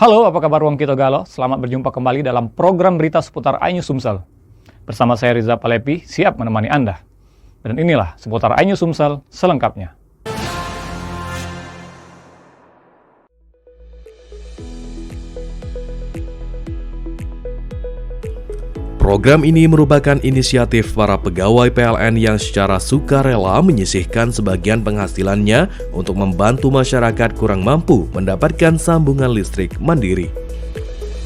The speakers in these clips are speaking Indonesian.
Halo, apa kabar Wong Kito Galo? Selamat berjumpa kembali dalam program berita seputar iNews Sumsel. Bersama saya Riza Palepi, siap menemani Anda. Dan inilah seputar iNews Sumsel selengkapnya. Program ini merupakan inisiatif para pegawai PLN yang secara sukarela menyisihkan sebagian penghasilannya untuk membantu masyarakat kurang mampu mendapatkan sambungan listrik mandiri.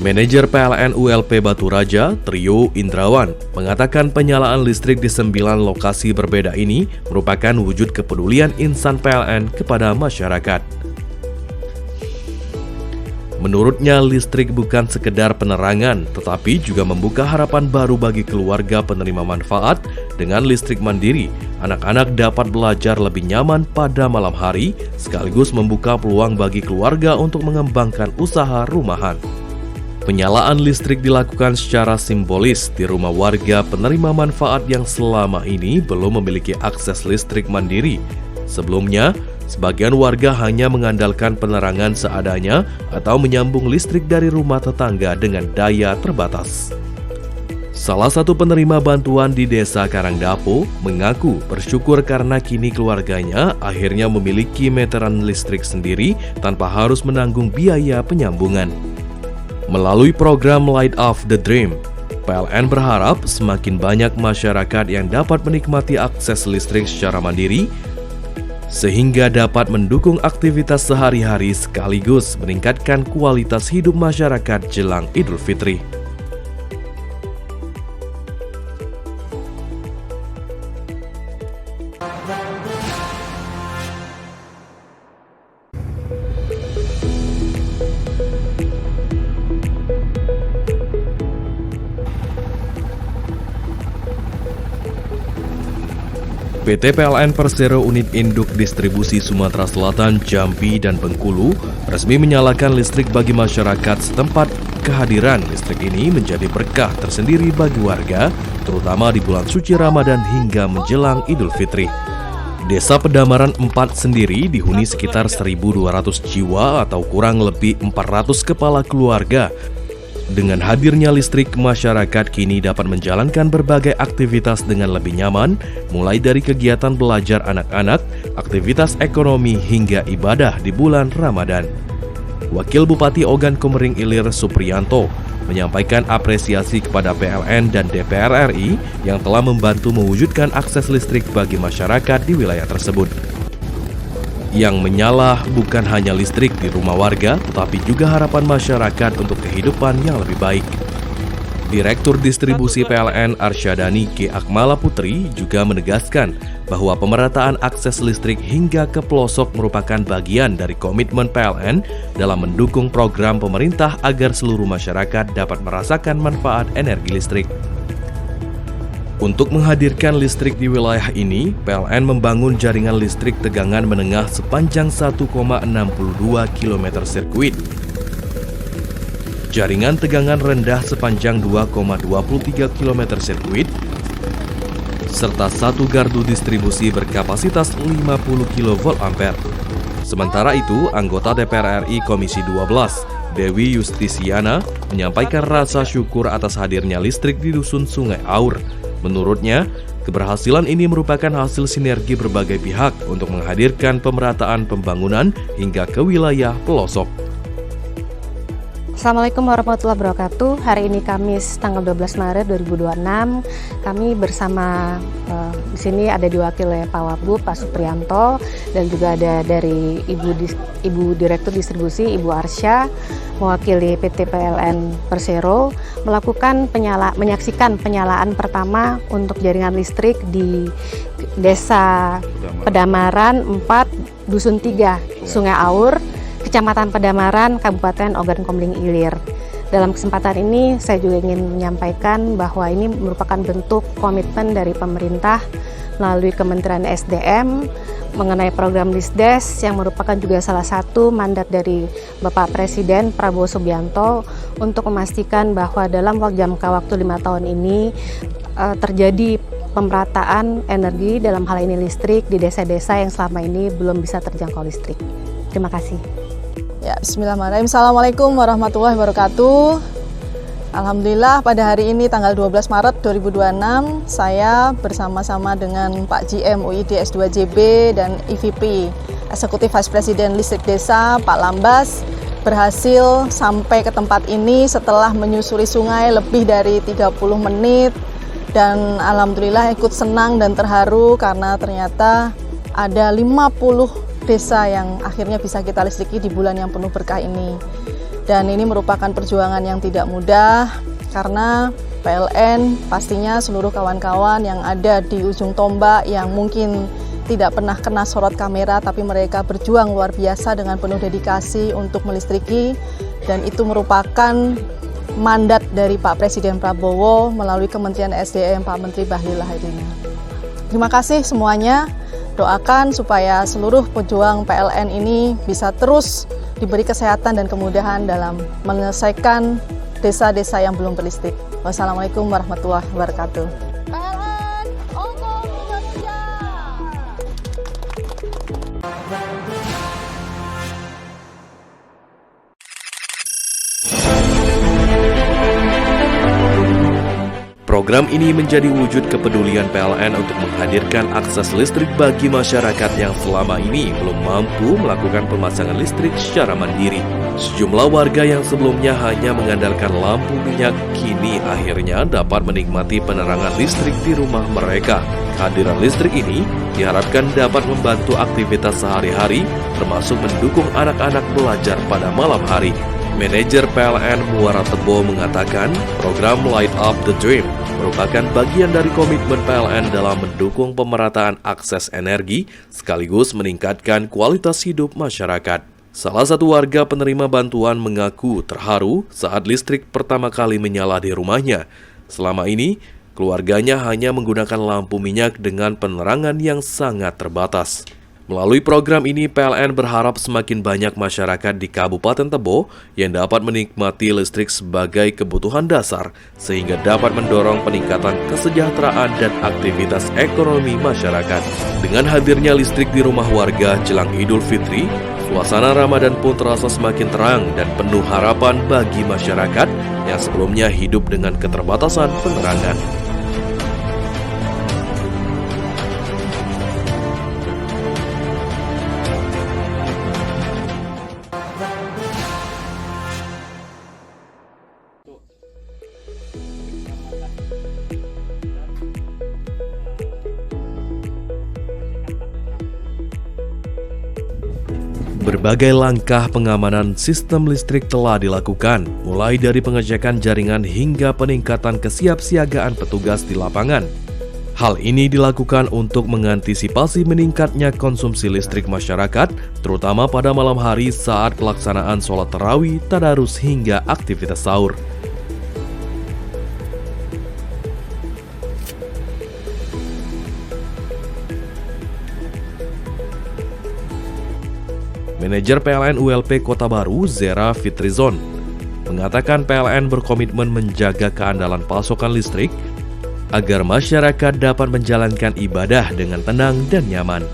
Manajer PLN ULP Batu Raja, Trio Indrawan, mengatakan penyalaan listrik di 9 lokasi berbeda ini merupakan wujud kepedulian insan PLN kepada masyarakat. Menurutnya, listrik bukan sekedar penerangan, tetapi juga membuka harapan baru bagi keluarga penerima manfaat. Dengan listrik mandiri, anak-anak dapat belajar lebih nyaman pada malam hari, sekaligus membuka peluang bagi keluarga untuk mengembangkan usaha rumahan. Penyalaan listrik dilakukan secara simbolis di rumah warga penerima manfaat yang selama ini belum memiliki akses listrik mandiri. Sebelumnya, sebagian warga hanya mengandalkan penerangan seadanya atau menyambung listrik dari rumah tetangga dengan daya terbatas. Salah satu penerima bantuan di Desa Karangdapo mengaku bersyukur karena kini keluarganya akhirnya memiliki meteran listrik sendiri tanpa harus menanggung biaya penyambungan. Melalui program Light Up the Dream, PLN berharap semakin banyak masyarakat yang dapat menikmati akses listrik secara mandiri, sehingga dapat mendukung aktivitas sehari-hari sekaligus meningkatkan kualitas hidup masyarakat jelang Idul Fitri. PT PLN Persero Unit Induk Distribusi Sumatera Selatan, Jambi, dan Bengkulu resmi menyalakan listrik bagi masyarakat setempat. Kehadiran listrik ini menjadi berkah tersendiri bagi warga, terutama di bulan suci Ramadan hingga menjelang Idul Fitri. Desa Pedamaran 4 sendiri dihuni sekitar 1.200 jiwa atau kurang lebih 400 kepala keluarga. Dengan hadirnya listrik, masyarakat kini dapat menjalankan berbagai aktivitas dengan lebih nyaman, mulai dari kegiatan belajar anak-anak, aktivitas ekonomi, hingga ibadah di bulan Ramadan. Wakil Bupati Ogan Komering Ilir Supriyanto menyampaikan apresiasi kepada PLN dan DPR RI yang telah membantu mewujudkan akses listrik bagi masyarakat di wilayah tersebut. Yang menyala bukan hanya listrik di rumah warga, tetapi juga harapan masyarakat untuk kehidupan yang lebih baik. Direktur Distribusi PLN Arsyadani K. Akmala Putri juga menegaskan bahwa pemerataan akses listrik hingga ke pelosok merupakan bagian dari komitmen PLN dalam mendukung program pemerintah agar seluruh masyarakat dapat merasakan manfaat energi listrik. Untuk menghadirkan listrik di wilayah ini, PLN membangun jaringan listrik tegangan menengah sepanjang 1,62 km sirkuit. Jaringan tegangan rendah sepanjang 2,23 km sirkuit, serta satu gardu distribusi berkapasitas 50 kVA. Sementara itu, anggota DPR RI Komisi 12, Dewi Justisiana, menyampaikan rasa syukur atas hadirnya listrik di Dusun Sungai Aur. Menurutnya, keberhasilan ini merupakan hasil sinergi berbagai pihak untuk menghadirkan pemerataan pembangunan hingga ke wilayah pelosok. Assalamualaikum warahmatullahi wabarakatuh. Hari ini Kamis tanggal 12 Maret 2026. Kami bersama di sini ada diwakili Pak Wabub, Pak Supriyanto, dan juga ada dari Ibu Direktur Distribusi, Ibu Arsya, mewakili PT PLN Persero, menyaksikan penyalaan pertama untuk jaringan listrik di Desa Pedamaran 4, Dusun 3, Sungai Aur, Kecamatan Pedamaran, Kabupaten Ogan Komering Ilir. Dalam kesempatan ini, saya juga ingin menyampaikan bahwa ini merupakan bentuk komitmen dari pemerintah melalui Kementerian SDM mengenai program Lisdes yang merupakan juga salah satu mandat dari Bapak Presiden Prabowo Subianto untuk memastikan bahwa dalam jangka waktu 5 tahun ini terjadi pemerataan energi dalam hal ini listrik di desa-desa yang selama ini belum bisa terjangkau listrik. Terima kasih. Ya, bismillahirrahmanirrahim. Assalamualaikum warahmatullahi wabarakatuh. Alhamdulillah pada hari ini tanggal 12 Maret 2026 saya bersama-sama dengan Pak GM UID S2JB dan EVP Eksekutif Vice President Listrik Desa Pak Lambas berhasil sampai ke tempat ini setelah menyusuri sungai lebih dari 30 menit. Dan alhamdulillah ikut senang dan terharu karena ternyata ada 50 desa yang akhirnya bisa kita listriki di bulan yang penuh berkah ini. Dan ini merupakan perjuangan yang tidak mudah karena PLN pastinya seluruh kawan-kawan yang ada di ujung tombak yang mungkin tidak pernah kena sorot kamera, tapi mereka berjuang luar biasa dengan penuh dedikasi untuk melistriki, dan itu merupakan mandat dari Pak Presiden Prabowo melalui Kementerian SDM Pak Menteri Bahlil Lahadalia. Terima kasih semuanya, doakan supaya seluruh pejuang PLN ini bisa terus diberi kesehatan dan kemudahan dalam menyelesaikan desa-desa yang belum berlistrik. Wassalamualaikum warahmatullahi wabarakatuh. PLN, Ongkong Indonesia! Program ini menjadi wujud kepedulian PLN untuk menghadirkan akses listrik bagi masyarakat yang selama ini belum mampu melakukan pemasangan listrik secara mandiri. Sejumlah warga yang sebelumnya hanya mengandalkan lampu minyak kini akhirnya dapat menikmati penerangan listrik di rumah mereka. Kehadiran listrik ini diharapkan dapat membantu aktivitas sehari-hari, termasuk mendukung anak-anak belajar pada malam hari. Manajer PLN Muara Tebo mengatakan program Light Up the Dream merupakan bagian dari komitmen PLN dalam mendukung pemerataan akses energi sekaligus meningkatkan kualitas hidup masyarakat. Salah satu warga penerima bantuan mengaku terharu saat listrik pertama kali menyala di rumahnya. Selama ini, keluarganya hanya menggunakan lampu minyak dengan penerangan yang sangat terbatas. Melalui program ini, PLN berharap semakin banyak masyarakat di Kabupaten Tebo yang dapat menikmati listrik sebagai kebutuhan dasar, sehingga dapat mendorong peningkatan kesejahteraan dan aktivitas ekonomi masyarakat. Dengan hadirnya listrik di rumah warga jelang Idul Fitri, suasana Ramadan pun terasa semakin terang dan penuh harapan bagi masyarakat yang sebelumnya hidup dengan keterbatasan penerangan. Berbagai langkah pengamanan sistem listrik telah dilakukan, mulai dari pengecekan jaringan hingga peningkatan kesiapsiagaan petugas di lapangan. Hal ini dilakukan untuk mengantisipasi meningkatnya konsumsi listrik masyarakat, terutama pada malam hari saat pelaksanaan sholat tarawih, tadarus hingga aktivitas sahur. Manajer PLN ULP Kota Baru, Zera Fitrizon, mengatakan PLN berkomitmen menjaga keandalan pasokan listrik agar masyarakat dapat menjalankan ibadah dengan tenang dan nyaman.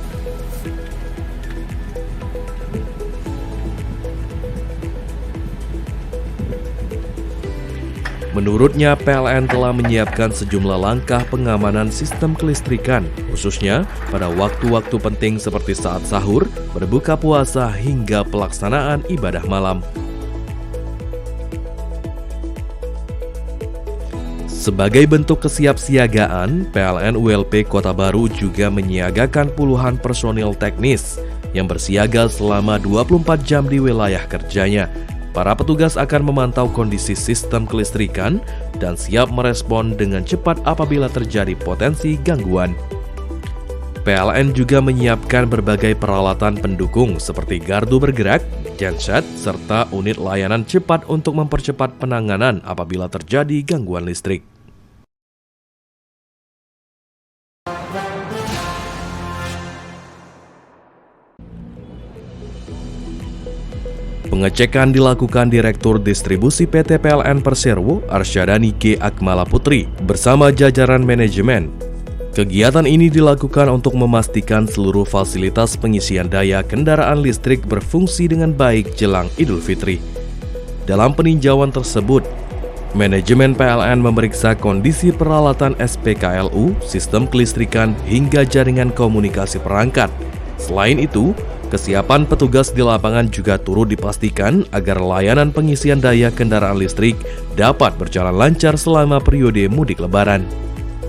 Menurutnya, PLN telah menyiapkan sejumlah langkah pengamanan sistem kelistrikan, khususnya pada waktu-waktu penting seperti saat sahur, berbuka puasa, hingga pelaksanaan ibadah malam. Sebagai bentuk kesiapsiagaan, PLN ULP Kota Baru juga menyiagakan puluhan personil teknis yang bersiaga selama 24 jam di wilayah kerjanya. Para petugas akan memantau kondisi sistem kelistrikan dan siap merespon dengan cepat apabila terjadi potensi gangguan. PLN juga menyiapkan berbagai peralatan pendukung seperti gardu bergerak, genset, serta unit layanan cepat untuk mempercepat penanganan apabila terjadi gangguan listrik. Pengecekan dilakukan Direktur Distribusi PT PLN Persero, Arsyadani G. Akmala Putri, bersama jajaran manajemen. Kegiatan ini dilakukan untuk memastikan seluruh fasilitas pengisian daya kendaraan listrik berfungsi dengan baik jelang Idul Fitri. Dalam peninjauan tersebut, manajemen PLN memeriksa kondisi peralatan SPKLU, sistem kelistrikan, hingga jaringan komunikasi perangkat. Selain itu, kesiapan petugas di lapangan juga turut dipastikan agar layanan pengisian daya kendaraan listrik dapat berjalan lancar selama periode mudik Lebaran.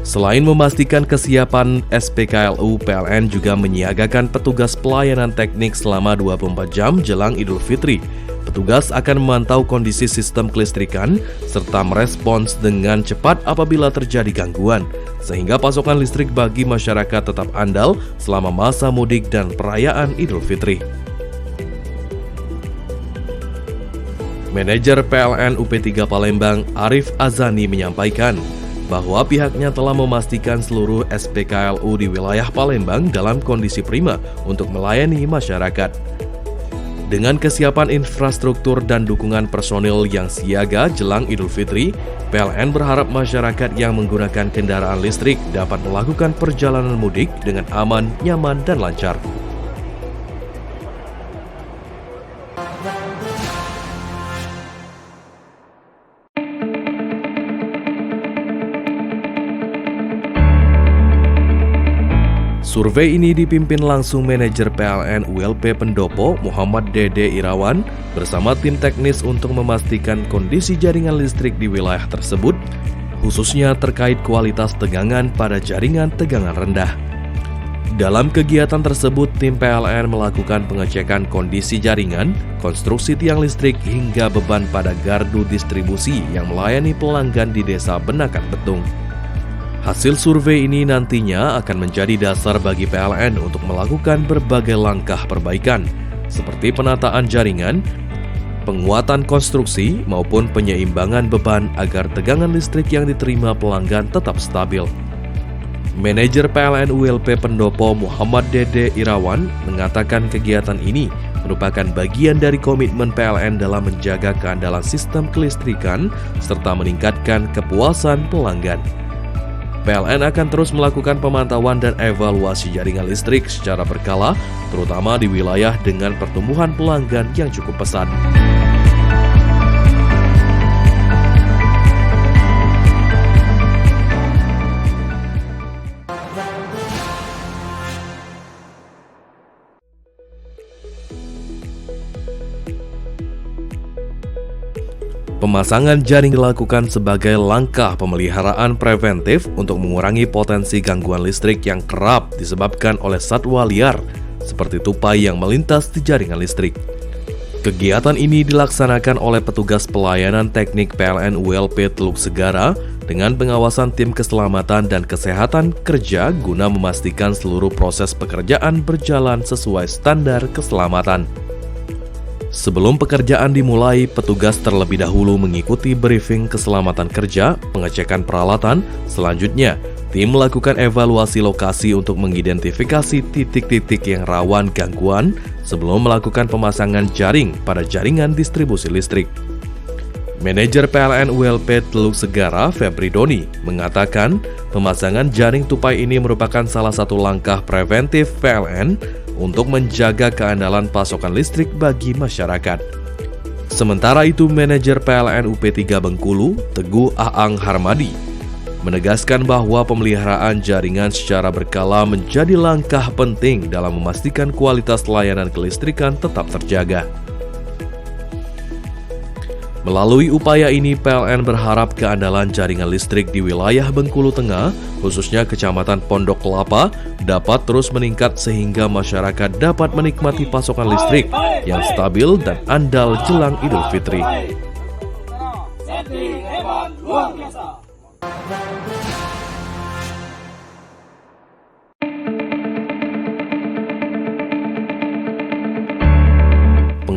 Selain memastikan kesiapan SPKLU, PLN juga menyiagakan petugas pelayanan teknik selama 24 jam jelang Idul Fitri. Petugas akan memantau kondisi sistem kelistrikan serta merespons dengan cepat apabila terjadi gangguan, sehingga pasokan listrik bagi masyarakat tetap andal selama masa mudik dan perayaan Idul Fitri. Manajer PLN UP3 Palembang, Arif Azani, menyampaikan bahwa pihaknya telah memastikan seluruh SPKLU di wilayah Palembang dalam kondisi prima untuk melayani masyarakat. Dengan kesiapan infrastruktur dan dukungan personil yang siaga jelang Idul Fitri, PLN berharap masyarakat yang menggunakan kendaraan listrik dapat melakukan perjalanan mudik dengan aman, nyaman, dan lancar. Survei ini dipimpin langsung manajer PLN ULP Pendopo Muhammad Dede Irawan bersama tim teknis untuk memastikan kondisi jaringan listrik di wilayah tersebut, khususnya terkait kualitas tegangan pada jaringan tegangan rendah. Dalam kegiatan tersebut, tim PLN melakukan pengecekan kondisi jaringan, konstruksi tiang listrik hingga beban pada gardu distribusi yang melayani pelanggan di Desa Benakan Betung. Hasil survei ini nantinya akan menjadi dasar bagi PLN untuk melakukan berbagai langkah perbaikan, seperti penataan jaringan, penguatan konstruksi, maupun penyeimbangan beban agar tegangan listrik yang diterima pelanggan tetap stabil. Manajer PLN ULP Pendopo Muhammad Dede Irawan mengatakan kegiatan ini merupakan bagian dari komitmen PLN dalam menjaga keandalan sistem kelistrikan serta meningkatkan kepuasan pelanggan. PLN akan terus melakukan pemantauan dan evaluasi jaringan listrik secara berkala, terutama di wilayah dengan pertumbuhan pelanggan yang cukup pesat. Pemasangan jaring dilakukan sebagai langkah pemeliharaan preventif untuk mengurangi potensi gangguan listrik yang kerap disebabkan oleh satwa liar, seperti tupai yang melintas di jaringan listrik. Kegiatan ini dilaksanakan oleh petugas pelayanan teknik PLN ULP Teluk Segara dengan pengawasan tim keselamatan dan kesehatan kerja guna memastikan seluruh proses pekerjaan berjalan sesuai standar keselamatan. Sebelum pekerjaan dimulai, petugas terlebih dahulu mengikuti briefing keselamatan kerja, pengecekan peralatan. Selanjutnya, tim melakukan evaluasi lokasi untuk mengidentifikasi titik-titik yang rawan gangguan sebelum melakukan pemasangan jaring pada jaringan distribusi listrik. Manajer PLN ULP Teluk Segara, Febri Doni, mengatakan pemasangan jaring tupai ini merupakan salah satu langkah preventif PLN untuk menjaga keandalan pasokan listrik bagi masyarakat. Sementara itu, manajer PLN UP3 Bengkulu, Teguh Aang Harmadi, menegaskan bahwa pemeliharaan jaringan secara berkala menjadi langkah penting dalam memastikan kualitas layanan kelistrikan tetap terjaga. Melalui upaya ini, PLN berharap keandalan jaringan listrik di wilayah Bengkulu Tengah, khususnya Kecamatan Pondok Kelapa, dapat terus meningkat sehingga masyarakat dapat menikmati pasokan listrik yang stabil dan andal jelang Idul Fitri.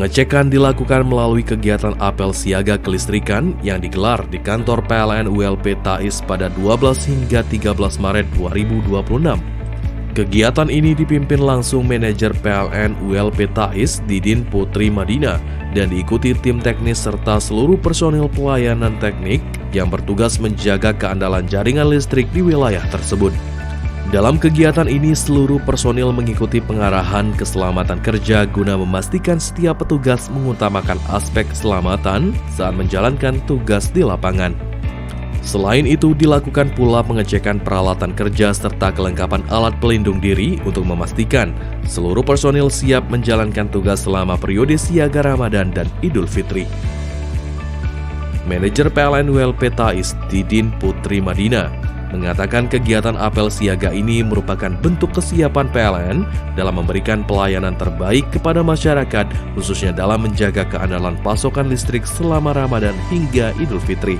Pengecekan dilakukan melalui kegiatan apel siaga kelistrikan yang digelar di kantor PLN ULP Tais pada 12 hingga 13 Maret 2026. Kegiatan ini dipimpin langsung manajer PLN ULP Tais, Didin Putri Madina, dan diikuti tim teknis serta seluruh personil pelayanan teknik yang bertugas menjaga keandalan jaringan listrik di wilayah tersebut. Dalam kegiatan ini, seluruh personil mengikuti pengarahan keselamatan kerja guna memastikan setiap petugas mengutamakan aspek keselamatan saat menjalankan tugas di lapangan. Selain itu, dilakukan pula pengecekan peralatan kerja serta kelengkapan alat pelindung diri untuk memastikan seluruh personil siap menjalankan tugas selama periode siaga Ramadan dan Idul Fitri. Manajer PLN WLP Tais, Didin Putri Madina, mengatakan kegiatan apel siaga ini merupakan bentuk kesiapan PLN dalam memberikan pelayanan terbaik kepada masyarakat, khususnya dalam menjaga keandalan pasokan listrik selama Ramadan hingga Idul Fitri.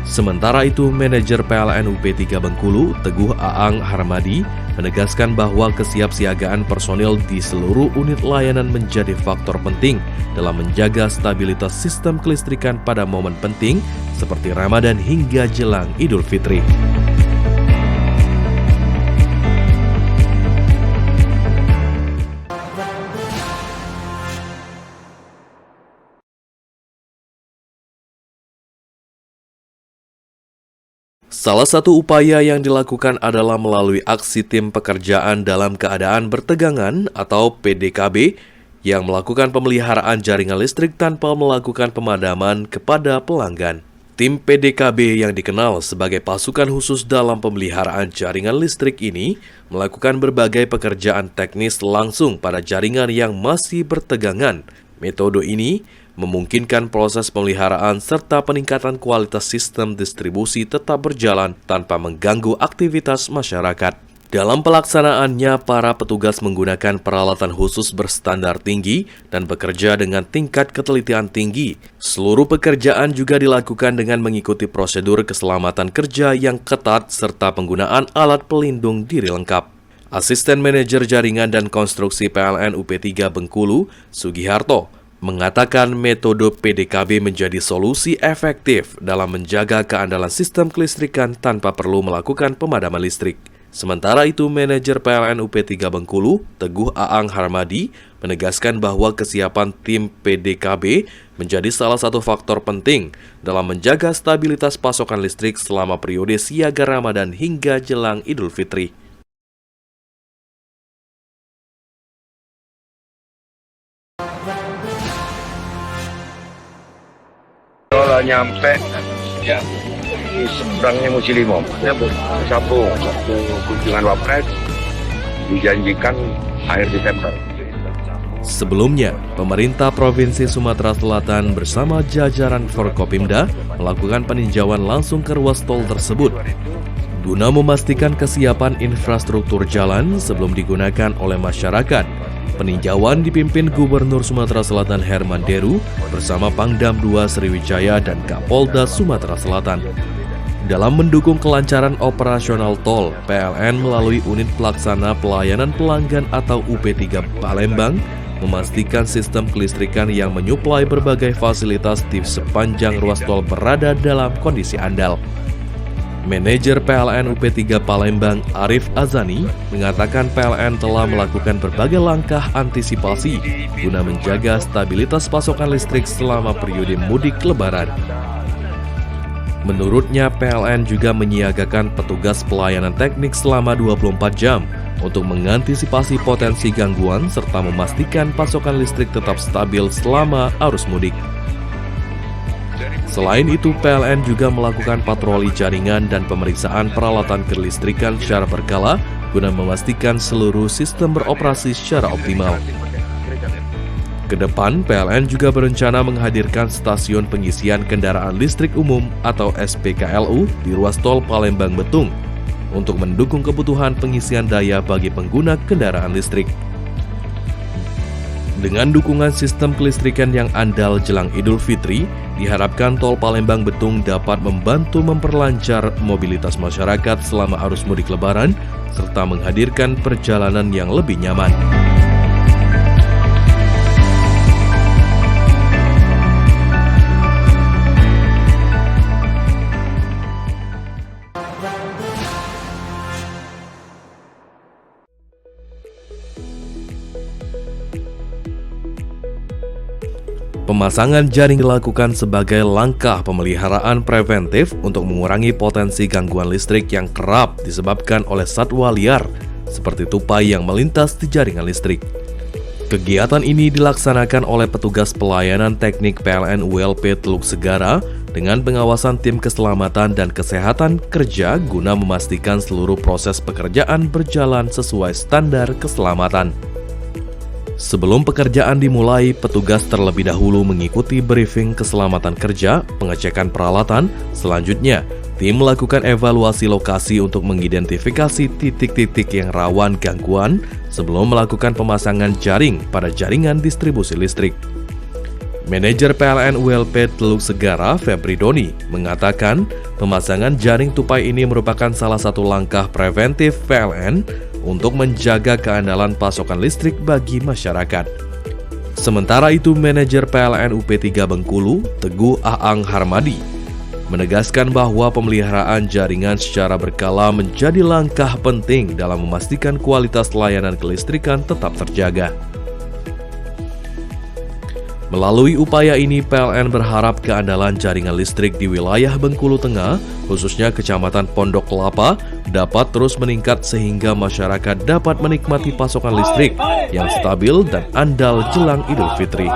Sementara itu, manajer PLN UP3 Bengkulu, Teguh Aang Harmadi, menegaskan bahwa kesiapsiagaan personil di seluruh unit layanan menjadi faktor penting dalam menjaga stabilitas sistem kelistrikan pada momen penting seperti Ramadan hingga jelang Idul Fitri. Salah satu upaya yang dilakukan adalah melalui aksi tim pekerjaan dalam keadaan bertegangan atau PDKB yang melakukan pemeliharaan jaringan listrik tanpa melakukan pemadaman kepada pelanggan. Tim PDKB yang dikenal sebagai pasukan khusus dalam pemeliharaan jaringan listrik ini melakukan berbagai pekerjaan teknis langsung pada jaringan yang masih bertegangan. Metode ini memungkinkan proses pemeliharaan serta peningkatan kualitas sistem distribusi tetap berjalan tanpa mengganggu aktivitas masyarakat. Dalam pelaksanaannya, para petugas menggunakan peralatan khusus berstandar tinggi dan bekerja dengan tingkat ketelitian tinggi. Seluruh pekerjaan juga dilakukan dengan mengikuti prosedur keselamatan kerja yang ketat serta penggunaan alat pelindung diri lengkap. Asisten Manajer Jaringan dan Konstruksi PLN UP3 Bengkulu, Sugiharto, mengatakan metode PDKB menjadi solusi efektif dalam menjaga keandalan sistem kelistrikan tanpa perlu melakukan pemadaman listrik. Sementara itu, manajer PLN UP3 Bengkulu, Teguh Aang Harmadi, menegaskan bahwa kesiapan tim PDKB menjadi salah satu faktor penting dalam menjaga stabilitas pasokan listrik selama periode siaga Ramadan hingga jelang Idul Fitri. Kalau nyampe ya di seberangnya Musilimo, ya sambung waktu kunjungan Wapres dijanjikan akhir Desember. Sebelumnya, pemerintah Provinsi Sumatera Selatan bersama jajaran Forkopimda melakukan peninjauan langsung ke ruas tol tersebut guna memastikan kesiapan infrastruktur jalan sebelum digunakan oleh masyarakat. Peninjauan dipimpin Gubernur Sumatera Selatan Herman Deru bersama Pangdam II Sriwijaya dan Kapolda Sumatera Selatan. Dalam mendukung kelancaran operasional tol, PLN melalui Unit Pelaksana Pelayanan Pelanggan atau UP3 Palembang memastikan sistem kelistrikan yang menyuplai berbagai fasilitas di sepanjang ruas tol berada dalam kondisi andal. Manajer PLN UP3 Palembang Arif Azani mengatakan PLN telah melakukan berbagai langkah antisipasi guna menjaga stabilitas pasokan listrik selama periode mudik lebaran. Menurutnya, PLN juga menyiagakan petugas pelayanan teknik selama 24 jam untuk mengantisipasi potensi gangguan serta memastikan pasokan listrik tetap stabil selama arus mudik. Selain itu, PLN juga melakukan patroli jaringan dan pemeriksaan peralatan kelistrikan secara berkala guna memastikan seluruh sistem beroperasi secara optimal. Kedepan, PLN juga berencana menghadirkan stasiun pengisian kendaraan listrik umum atau SPKLU di ruas tol Palembang-Betung untuk mendukung kebutuhan pengisian daya bagi pengguna kendaraan listrik. Dengan dukungan sistem kelistrikan yang andal jelang Idul Fitri, diharapkan tol Palembang-Betung dapat membantu memperlancar mobilitas masyarakat selama arus mudik lebaran, serta menghadirkan perjalanan yang lebih nyaman. Pemasangan jaring dilakukan sebagai langkah pemeliharaan preventif untuk mengurangi potensi gangguan listrik yang kerap disebabkan oleh satwa liar, seperti tupai yang melintas di jaringan listrik. Kegiatan ini dilaksanakan oleh petugas pelayanan teknik PLN ULP Teluk Segara dengan pengawasan tim keselamatan dan kesehatan kerja guna memastikan seluruh proses pekerjaan berjalan sesuai standar keselamatan. Sebelum pekerjaan dimulai, petugas terlebih dahulu mengikuti briefing keselamatan kerja, pengecekan peralatan. Selanjutnya, tim melakukan evaluasi lokasi untuk mengidentifikasi titik-titik yang rawan gangguan sebelum melakukan pemasangan jaring pada jaringan distribusi listrik. Manajer PLN ULP Teluk Segara, Febri Doni, mengatakan pemasangan jaring tupai ini merupakan salah satu langkah preventif PLN untuk menjaga keandalan pasokan listrik bagi masyarakat. Sementara itu, Manajer PLN UP3 Bengkulu, Teguh Aang Harmadi, menegaskan bahwa pemeliharaan jaringan secara berkala menjadi langkah penting dalam memastikan kualitas layanan kelistrikan tetap terjaga. Melalui upaya ini, PLN berharap keandalan jaringan listrik di wilayah Bengkulu Tengah, khususnya Kecamatan Pondok Kelapa, dapat terus meningkat sehingga masyarakat dapat menikmati pasokan listrik yang stabil dan andal jelang Idul Fitri.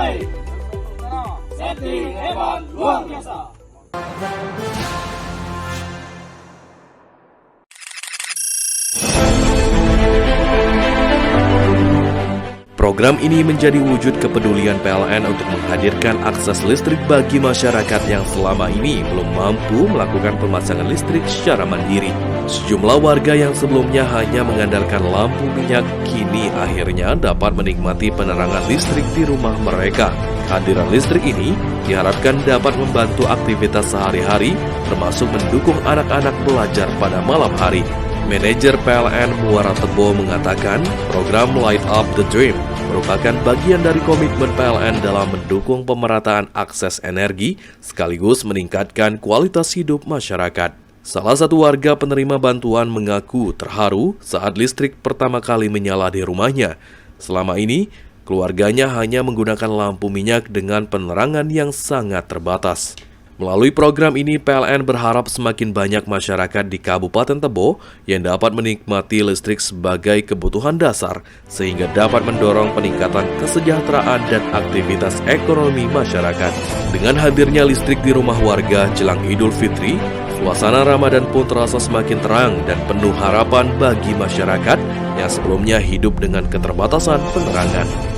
Program ini menjadi wujud kepedulian PLN untuk menghadirkan akses listrik bagi masyarakat yang selama ini belum mampu melakukan pemasangan listrik secara mandiri. Sejumlah warga yang sebelumnya hanya mengandalkan lampu minyak kini akhirnya dapat menikmati penerangan listrik di rumah mereka. Kehadiran listrik ini diharapkan dapat membantu aktivitas sehari-hari, termasuk mendukung anak-anak belajar pada malam hari. Manajer PLN Muara Tebo mengatakan program Light Up the Dream merupakan bagian dari komitmen PLN dalam mendukung pemerataan akses energi sekaligus meningkatkan kualitas hidup masyarakat. Salah satu warga penerima bantuan mengaku terharu saat listrik pertama kali menyala di rumahnya. Selama ini, keluarganya hanya menggunakan lampu minyak dengan penerangan yang sangat terbatas. Melalui program ini, PLN berharap semakin banyak masyarakat di Kabupaten Tebo yang dapat menikmati listrik sebagai kebutuhan dasar, sehingga dapat mendorong peningkatan kesejahteraan dan aktivitas ekonomi masyarakat. Dengan hadirnya listrik di rumah warga jelang Idul Fitri, suasana Ramadan pun terasa semakin terang dan penuh harapan bagi masyarakat yang sebelumnya hidup dengan keterbatasan penerangan.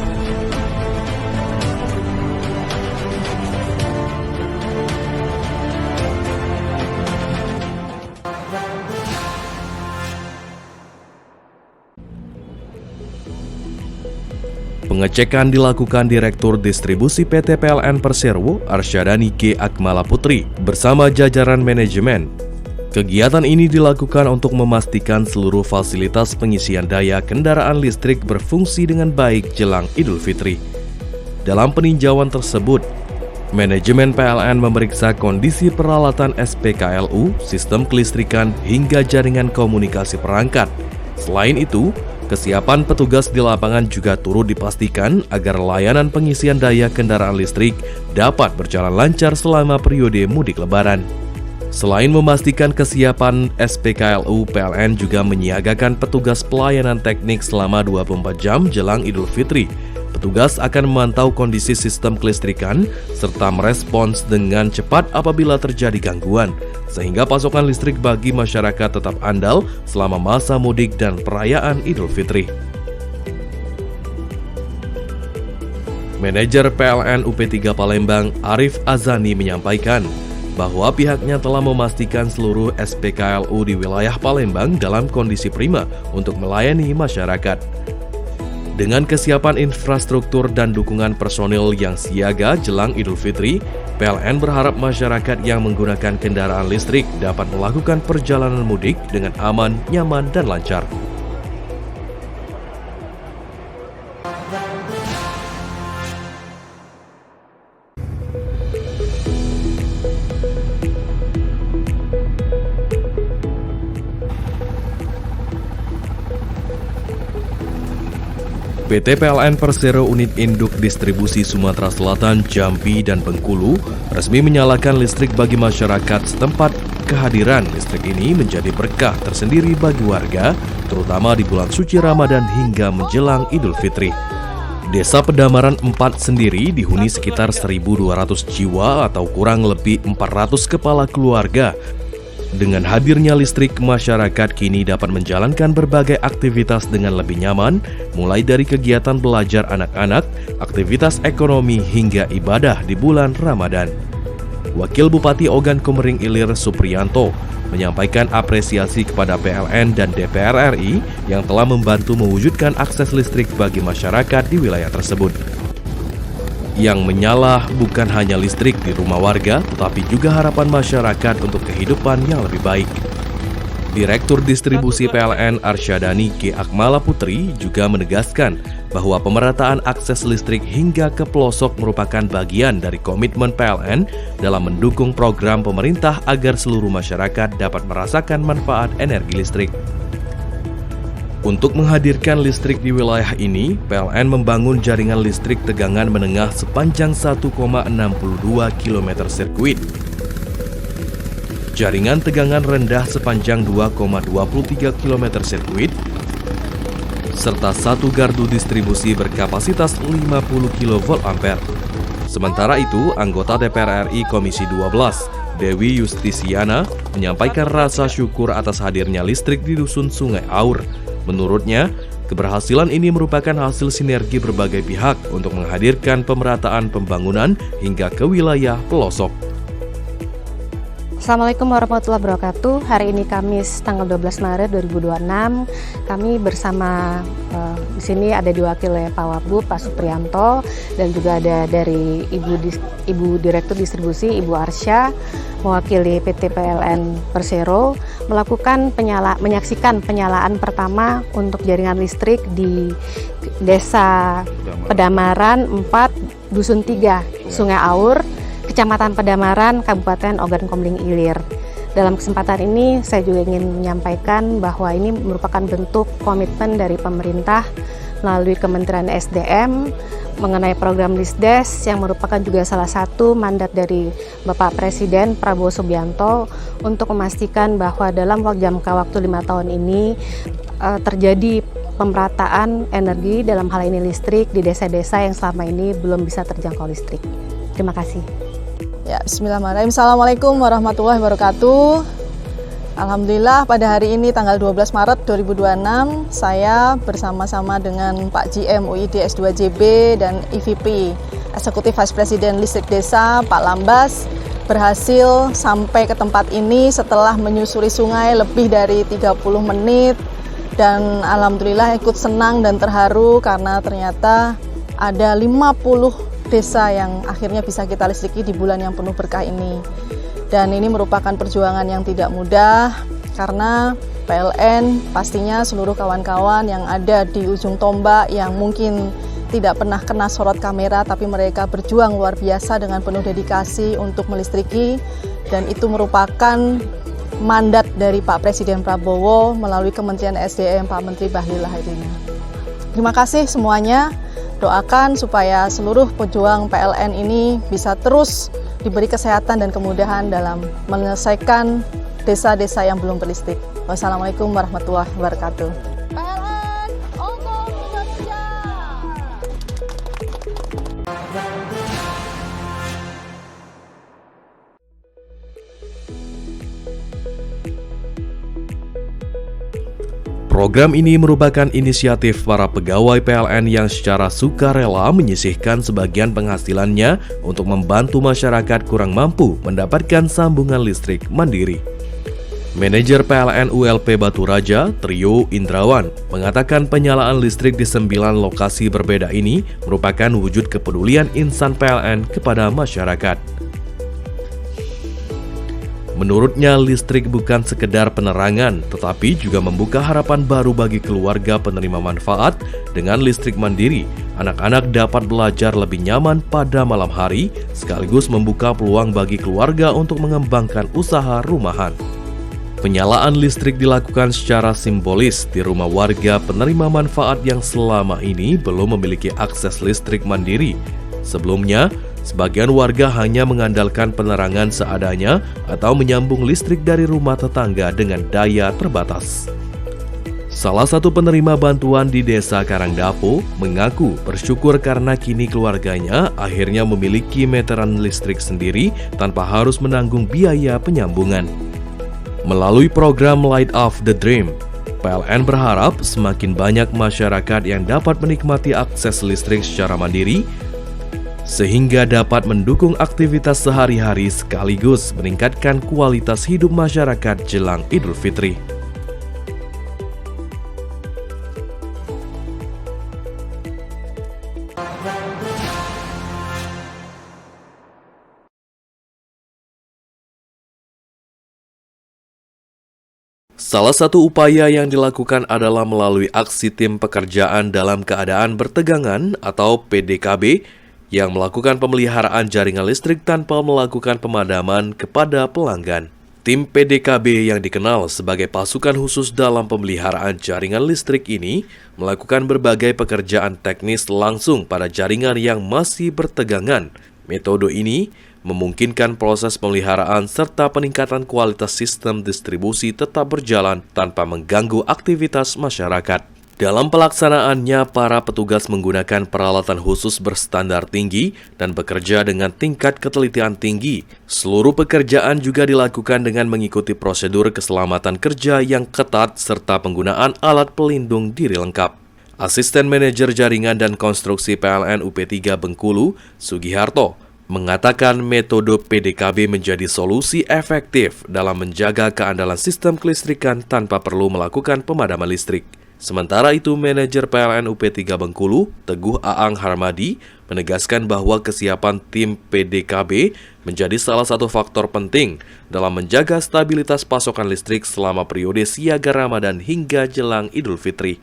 Pengecekan dilakukan Direktur Distribusi PT PLN Persero, Arsyadani G. Akmala Putri, bersama jajaran manajemen. Kegiatan ini dilakukan untuk memastikan seluruh fasilitas pengisian daya kendaraan listrik berfungsi dengan baik jelang Idul Fitri. Dalam peninjauan tersebut, manajemen PLN memeriksa kondisi peralatan SPKLU, sistem kelistrikan, hingga jaringan komunikasi perangkat. Selain itu, kesiapan petugas di lapangan juga turut dipastikan agar layanan pengisian daya kendaraan listrik dapat berjalan lancar selama periode mudik lebaran. Selain memastikan kesiapan SPKLU, PLN juga menyiagakan petugas pelayanan teknik selama 24 jam jelang Idul Fitri. Petugas akan memantau kondisi sistem kelistrikan serta merespons dengan cepat apabila terjadi gangguan, sehingga pasokan listrik bagi masyarakat tetap andal selama masa mudik dan perayaan Idul Fitri. Manajer PLN UP3 Palembang, Arif Azani, menyampaikan bahwa pihaknya telah memastikan seluruh SPKLU di wilayah Palembang dalam kondisi prima untuk melayani masyarakat. Dengan kesiapan infrastruktur dan dukungan personil yang siaga jelang Idul Fitri, PLN berharap masyarakat yang menggunakan kendaraan listrik dapat melakukan perjalanan mudik dengan aman, nyaman, dan lancar. PT PLN Persero Unit Induk Distribusi Sumatera Selatan, Jambi, dan Bengkulu resmi menyalakan listrik bagi masyarakat setempat. Kehadiran listrik ini menjadi berkah tersendiri bagi warga, terutama di bulan suci Ramadan hingga menjelang Idul Fitri. Desa Pedamaran 4 sendiri dihuni sekitar 1.200 jiwa atau kurang lebih 400 kepala keluarga. Dengan hadirnya listrik, masyarakat kini dapat menjalankan berbagai aktivitas dengan lebih nyaman, mulai dari kegiatan belajar anak-anak, aktivitas ekonomi, hingga ibadah di bulan Ramadan. Wakil Bupati Ogan Komering Ilir Supriyanto menyampaikan apresiasi kepada PLN dan DPR RI yang telah membantu mewujudkan akses listrik bagi masyarakat di wilayah tersebut. Yang menyala bukan hanya listrik di rumah warga, tetapi juga harapan masyarakat untuk kehidupan yang lebih baik. Direktur Distribusi PLN Arsyadani K. Akmala Putri juga menegaskan bahwa pemerataan akses listrik hingga ke pelosok merupakan bagian dari komitmen PLN dalam mendukung program pemerintah agar seluruh masyarakat dapat merasakan manfaat energi listrik. Untuk menghadirkan listrik di wilayah ini, PLN membangun jaringan listrik tegangan menengah sepanjang 1,62 km sirkuit. Jaringan tegangan rendah sepanjang 2,23 km sirkuit, serta satu gardu distribusi berkapasitas 50 kVA. Sementara itu, anggota DPR RI Komisi 12, Dewi Justisiana, menyampaikan rasa syukur atas hadirnya listrik di Dusun Sungai Aur. Menurutnya, keberhasilan ini merupakan hasil sinergi berbagai pihak untuk menghadirkan pemerataan pembangunan hingga ke wilayah pelosok. Assalamualaikum warahmatullahi wabarakatuh. Hari ini Kamis tanggal 12 Maret 2026. Kami bersama di sini ada diwakili Pak Wabub, Pak Supriyanto, dan juga ada dari Ibu Direktur Distribusi, Ibu Arsya, mewakili PT PLN Persero, menyaksikan penyalaan pertama untuk jaringan listrik di Desa Pedamaran 4, Dusun 3, Sungai Aur, Kecamatan Pedamaran, Kabupaten Ogan Komering Ilir. Dalam kesempatan ini saya juga ingin menyampaikan bahwa ini merupakan bentuk komitmen dari pemerintah melalui Kementerian SDM mengenai program Lisdes yang merupakan juga salah satu mandat dari Bapak Presiden Prabowo Subianto untuk memastikan bahwa dalam jangka waktu 5 tahun ini terjadi pemerataan energi, dalam hal ini listrik, di desa-desa yang selama ini belum bisa terjangkau listrik. Terima kasih. Ya, bismillahirrahmanirrahim. Assalamualaikum warahmatullahi wabarakatuh. Alhamdulillah pada hari ini tanggal 12 Maret 2026 saya bersama-sama dengan Pak GM UID S2JB dan EVP Eksekutif Vice President Listrik Desa Pak Lambas berhasil sampai ke tempat ini setelah menyusuri sungai lebih dari 30 menit dan alhamdulillah ikut senang dan terharu karena ternyata ada 50 desa yang akhirnya bisa kita listriki di bulan yang penuh berkah ini. Dan ini merupakan perjuangan yang tidak mudah karena PLN pastinya seluruh kawan-kawan yang ada di ujung tombak yang mungkin tidak pernah kena sorot kamera, tapi mereka berjuang luar biasa dengan penuh dedikasi untuk melistriki, dan itu merupakan mandat dari Pak Presiden Prabowo melalui Kementerian SDM Pak Menteri Bahlil Lahadalia. Terima kasih semuanya. Doakan supaya seluruh pejuang PLN ini bisa terus diberi kesehatan dan kemudahan dalam menyelesaikan desa-desa yang belum berlistrik. Wassalamualaikum warahmatullahi wabarakatuh. PLN untuk Indonesia. Program ini merupakan inisiatif para pegawai PLN yang secara sukarela menyisihkan sebagian penghasilannya untuk membantu masyarakat kurang mampu mendapatkan sambungan listrik mandiri. Manajer PLN ULP Batu Raja, Trio Indrawan, mengatakan penyalaan listrik di 9 lokasi berbeda ini merupakan wujud kepedulian insan PLN kepada masyarakat. Menurutnya, listrik bukan sekedar penerangan, tetapi juga membuka harapan baru bagi keluarga penerima manfaat. Dengan listrik mandiri, anak-anak dapat belajar lebih nyaman pada malam hari, sekaligus membuka peluang bagi keluarga untuk mengembangkan usaha rumahan. Penyalaan listrik dilakukan secara simbolis di rumah warga penerima manfaat yang selama ini belum memiliki akses listrik mandiri. Sebelumnya, sebagian warga hanya mengandalkan penerangan seadanya atau menyambung listrik dari rumah tetangga dengan daya terbatas. Salah satu penerima bantuan di Desa Karangdapo mengaku bersyukur karena kini keluarganya akhirnya memiliki meteran listrik sendiri tanpa harus menanggung biaya penyambungan. Melalui program Light Up the Dream, PLN berharap semakin banyak masyarakat yang dapat menikmati akses listrik secara mandiri sehingga dapat mendukung aktivitas sehari-hari sekaligus meningkatkan kualitas hidup masyarakat jelang Idul Fitri. Salah satu upaya yang dilakukan adalah melalui aksi tim pekerjaan dalam keadaan bertegangan atau PDKB yang melakukan pemeliharaan jaringan listrik tanpa melakukan pemadaman kepada pelanggan. Tim PDKB yang dikenal sebagai pasukan khusus dalam pemeliharaan jaringan listrik ini melakukan berbagai pekerjaan teknis langsung pada jaringan yang masih bertegangan. Metode ini memungkinkan proses pemeliharaan serta peningkatan kualitas sistem distribusi tetap berjalan tanpa mengganggu aktivitas masyarakat. Dalam pelaksanaannya, para petugas menggunakan peralatan khusus berstandar tinggi dan bekerja dengan tingkat ketelitian tinggi. Seluruh pekerjaan juga dilakukan dengan mengikuti prosedur keselamatan kerja yang ketat serta penggunaan alat pelindung diri lengkap. Asisten Manajer Jaringan dan Konstruksi PLN UP3 Bengkulu, Sugiharto, mengatakan metode PDKB menjadi solusi efektif dalam menjaga keandalan sistem kelistrikan tanpa perlu melakukan pemadaman listrik. Sementara itu, Manajer PLN UP3 Bengkulu, Teguh Aang Harmadi, menegaskan bahwa kesiapan tim PDKB menjadi salah satu faktor penting dalam menjaga stabilitas pasokan listrik selama periode siaga Ramadan hingga jelang Idul Fitri.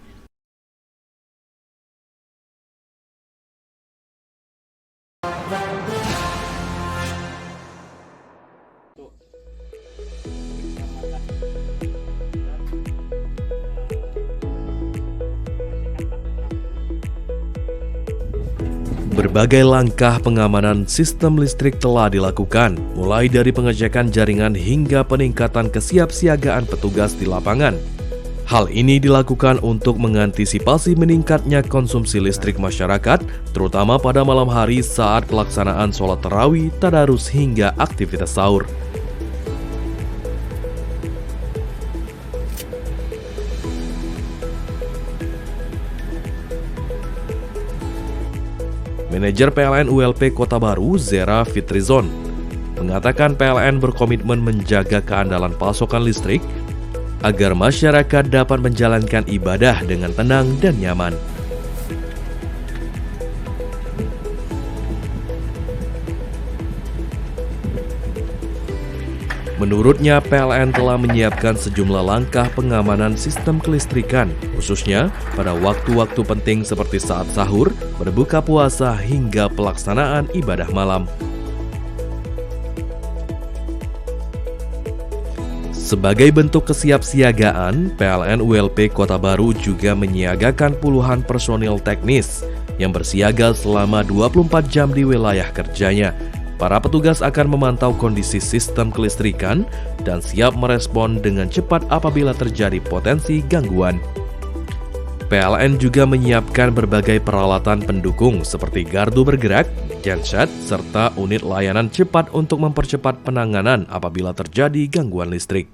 Berbagai langkah pengamanan sistem listrik telah dilakukan, mulai dari pengecekan jaringan hingga peningkatan kesiapsiagaan petugas di lapangan. Hal ini dilakukan untuk mengantisipasi meningkatnya konsumsi listrik masyarakat, terutama pada malam hari saat pelaksanaan sholat tarawih, tadarus hingga aktivitas sahur. Manajer PLN ULP Kota Baru, Zera Fitrizon, mengatakan PLN berkomitmen menjaga keandalan pasokan listrik agar masyarakat dapat menjalankan ibadah dengan tenang dan nyaman. Menurutnya, PLN telah menyiapkan sejumlah langkah pengamanan sistem kelistrikan, khususnya pada waktu-waktu penting seperti saat sahur, berbuka puasa, hingga pelaksanaan ibadah malam. Sebagai bentuk kesiapsiagaan, PLN ULP Kota Baru juga menyiagakan puluhan personil teknis yang bersiaga selama 24 jam di wilayah kerjanya. Para petugas akan memantau kondisi sistem kelistrikan dan siap merespon dengan cepat apabila terjadi potensi gangguan. PLN juga menyiapkan berbagai peralatan pendukung seperti gardu bergerak, genset, serta unit layanan cepat untuk mempercepat penanganan apabila terjadi gangguan listrik.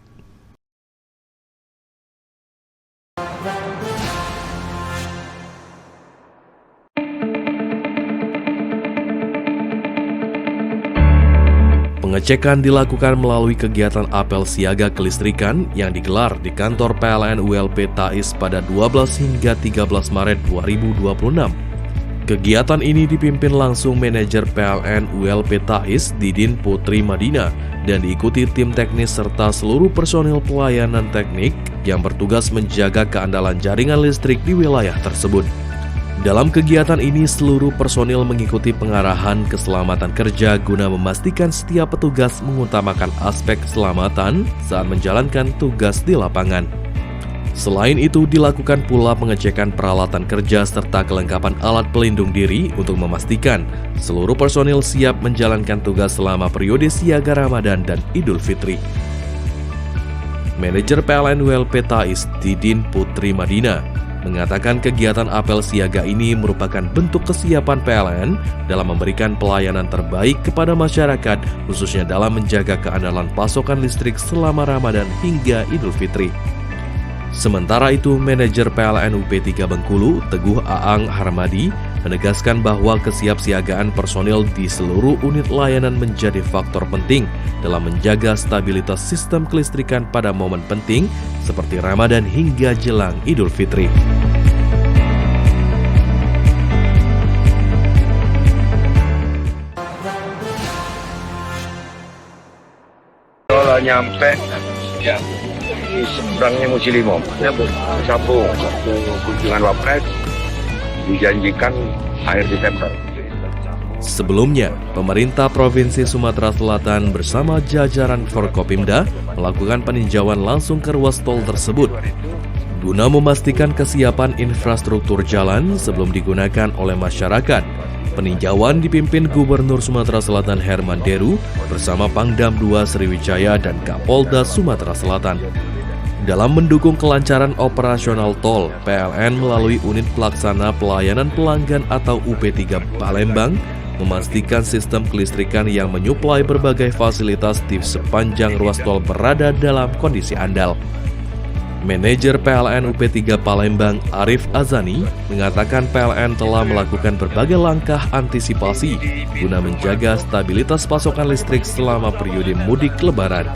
Pengecekan dilakukan melalui kegiatan apel siaga kelistrikan yang digelar di kantor PLN ULP Tais pada 12 hingga 13 Maret 2026. Kegiatan ini dipimpin langsung Manajer PLN ULP Tais, Didin Putri Madina, dan diikuti tim teknis serta seluruh personil pelayanan teknik yang bertugas menjaga keandalan jaringan listrik di wilayah tersebut. Dalam kegiatan ini, seluruh personil mengikuti pengarahan keselamatan kerja guna memastikan setiap petugas mengutamakan aspek keselamatan saat menjalankan tugas di lapangan. Selain itu, dilakukan pula pengecekan peralatan kerja serta kelengkapan alat pelindung diri untuk memastikan seluruh personil siap menjalankan tugas selama periode siaga Ramadan dan Idul Fitri. Manajer PLN ULP Tais, Didin Putri Madina, mengatakan kegiatan apel siaga ini merupakan bentuk kesiapan PLN dalam memberikan pelayanan terbaik kepada masyarakat, khususnya dalam menjaga keandalan pasokan listrik selama Ramadan hingga Idul Fitri. Sementara itu, manajer PLN UP3 Bengkulu, Teguh Aang Harmadi, menegaskan bahwa kesiapsiagaan personil di seluruh unit layanan menjadi faktor penting dalam menjaga stabilitas sistem kelistrikan pada momen penting seperti Ramadan hingga jelang Idul Fitri. Kalau nyampe ya di seberangnya Muslimom, ya Sabung, waktu kunjungan Wapres dijanjikan akhir Desember. Sebelumnya, pemerintah Provinsi Sumatera Selatan bersama jajaran Forkopimda melakukan peninjauan langsung ke ruas tol tersebut guna memastikan kesiapan infrastruktur jalan sebelum digunakan oleh masyarakat. Peninjauan dipimpin Gubernur Sumatera Selatan Herman Deru bersama Pangdam II Sriwijaya dan Kapolda Sumatera Selatan. Dalam mendukung kelancaran operasional tol, PLN melalui Unit Pelaksana Pelayanan Pelanggan atau UP3 Palembang memastikan sistem kelistrikan yang menyuplai berbagai fasilitas di sepanjang ruas tol berada dalam kondisi andal. Manajer PLN UP3 Palembang Arif Azani mengatakan PLN telah melakukan berbagai langkah antisipasi guna menjaga stabilitas pasokan listrik selama periode mudik Lebaran.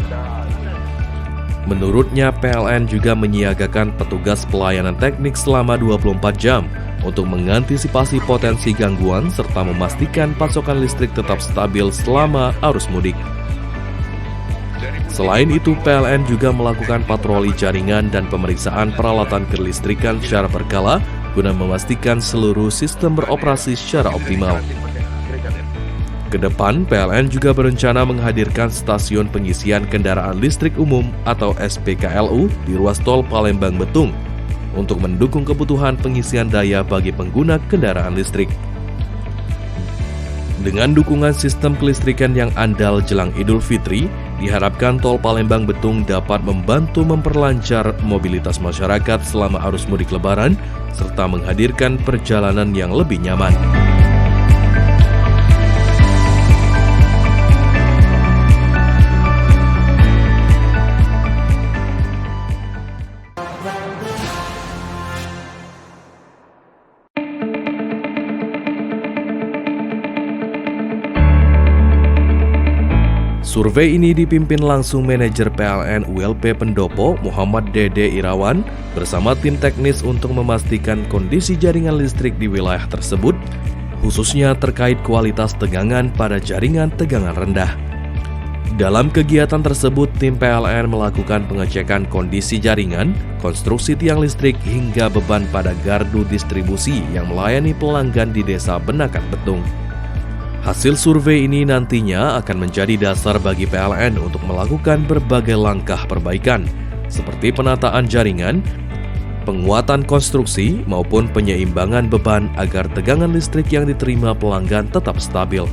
Menurutnya, PLN juga menyiagakan petugas pelayanan teknik selama 24 jam untuk mengantisipasi potensi gangguan serta memastikan pasokan listrik tetap stabil selama arus mudik. Selain itu, PLN juga melakukan patroli jaringan dan pemeriksaan peralatan kelistrikan secara berkala guna memastikan seluruh sistem beroperasi secara optimal. Kedepan, PLN juga berencana menghadirkan stasiun pengisian kendaraan listrik umum atau SPKLU di ruas tol Palembang-Betung untuk mendukung kebutuhan pengisian daya bagi pengguna kendaraan listrik. Dengan dukungan sistem kelistrikan yang andal jelang Idul Fitri, diharapkan tol Palembang-Betung dapat membantu memperlancar mobilitas masyarakat selama arus mudik Lebaran serta menghadirkan perjalanan yang lebih nyaman. Survei ini dipimpin langsung manajer PLN ULP Pendopo Muhammad Dede Irawan bersama tim teknis untuk memastikan kondisi jaringan listrik di wilayah tersebut, khususnya terkait kualitas tegangan pada jaringan tegangan rendah. Dalam kegiatan tersebut, tim PLN melakukan pengecekan kondisi jaringan, konstruksi tiang listrik hingga beban pada gardu distribusi yang melayani pelanggan di Desa Benakan Betung. Hasil survei ini nantinya akan menjadi dasar bagi PLN untuk melakukan berbagai langkah perbaikan, seperti penataan jaringan, penguatan konstruksi, maupun penyeimbangan beban agar tegangan listrik yang diterima pelanggan tetap stabil.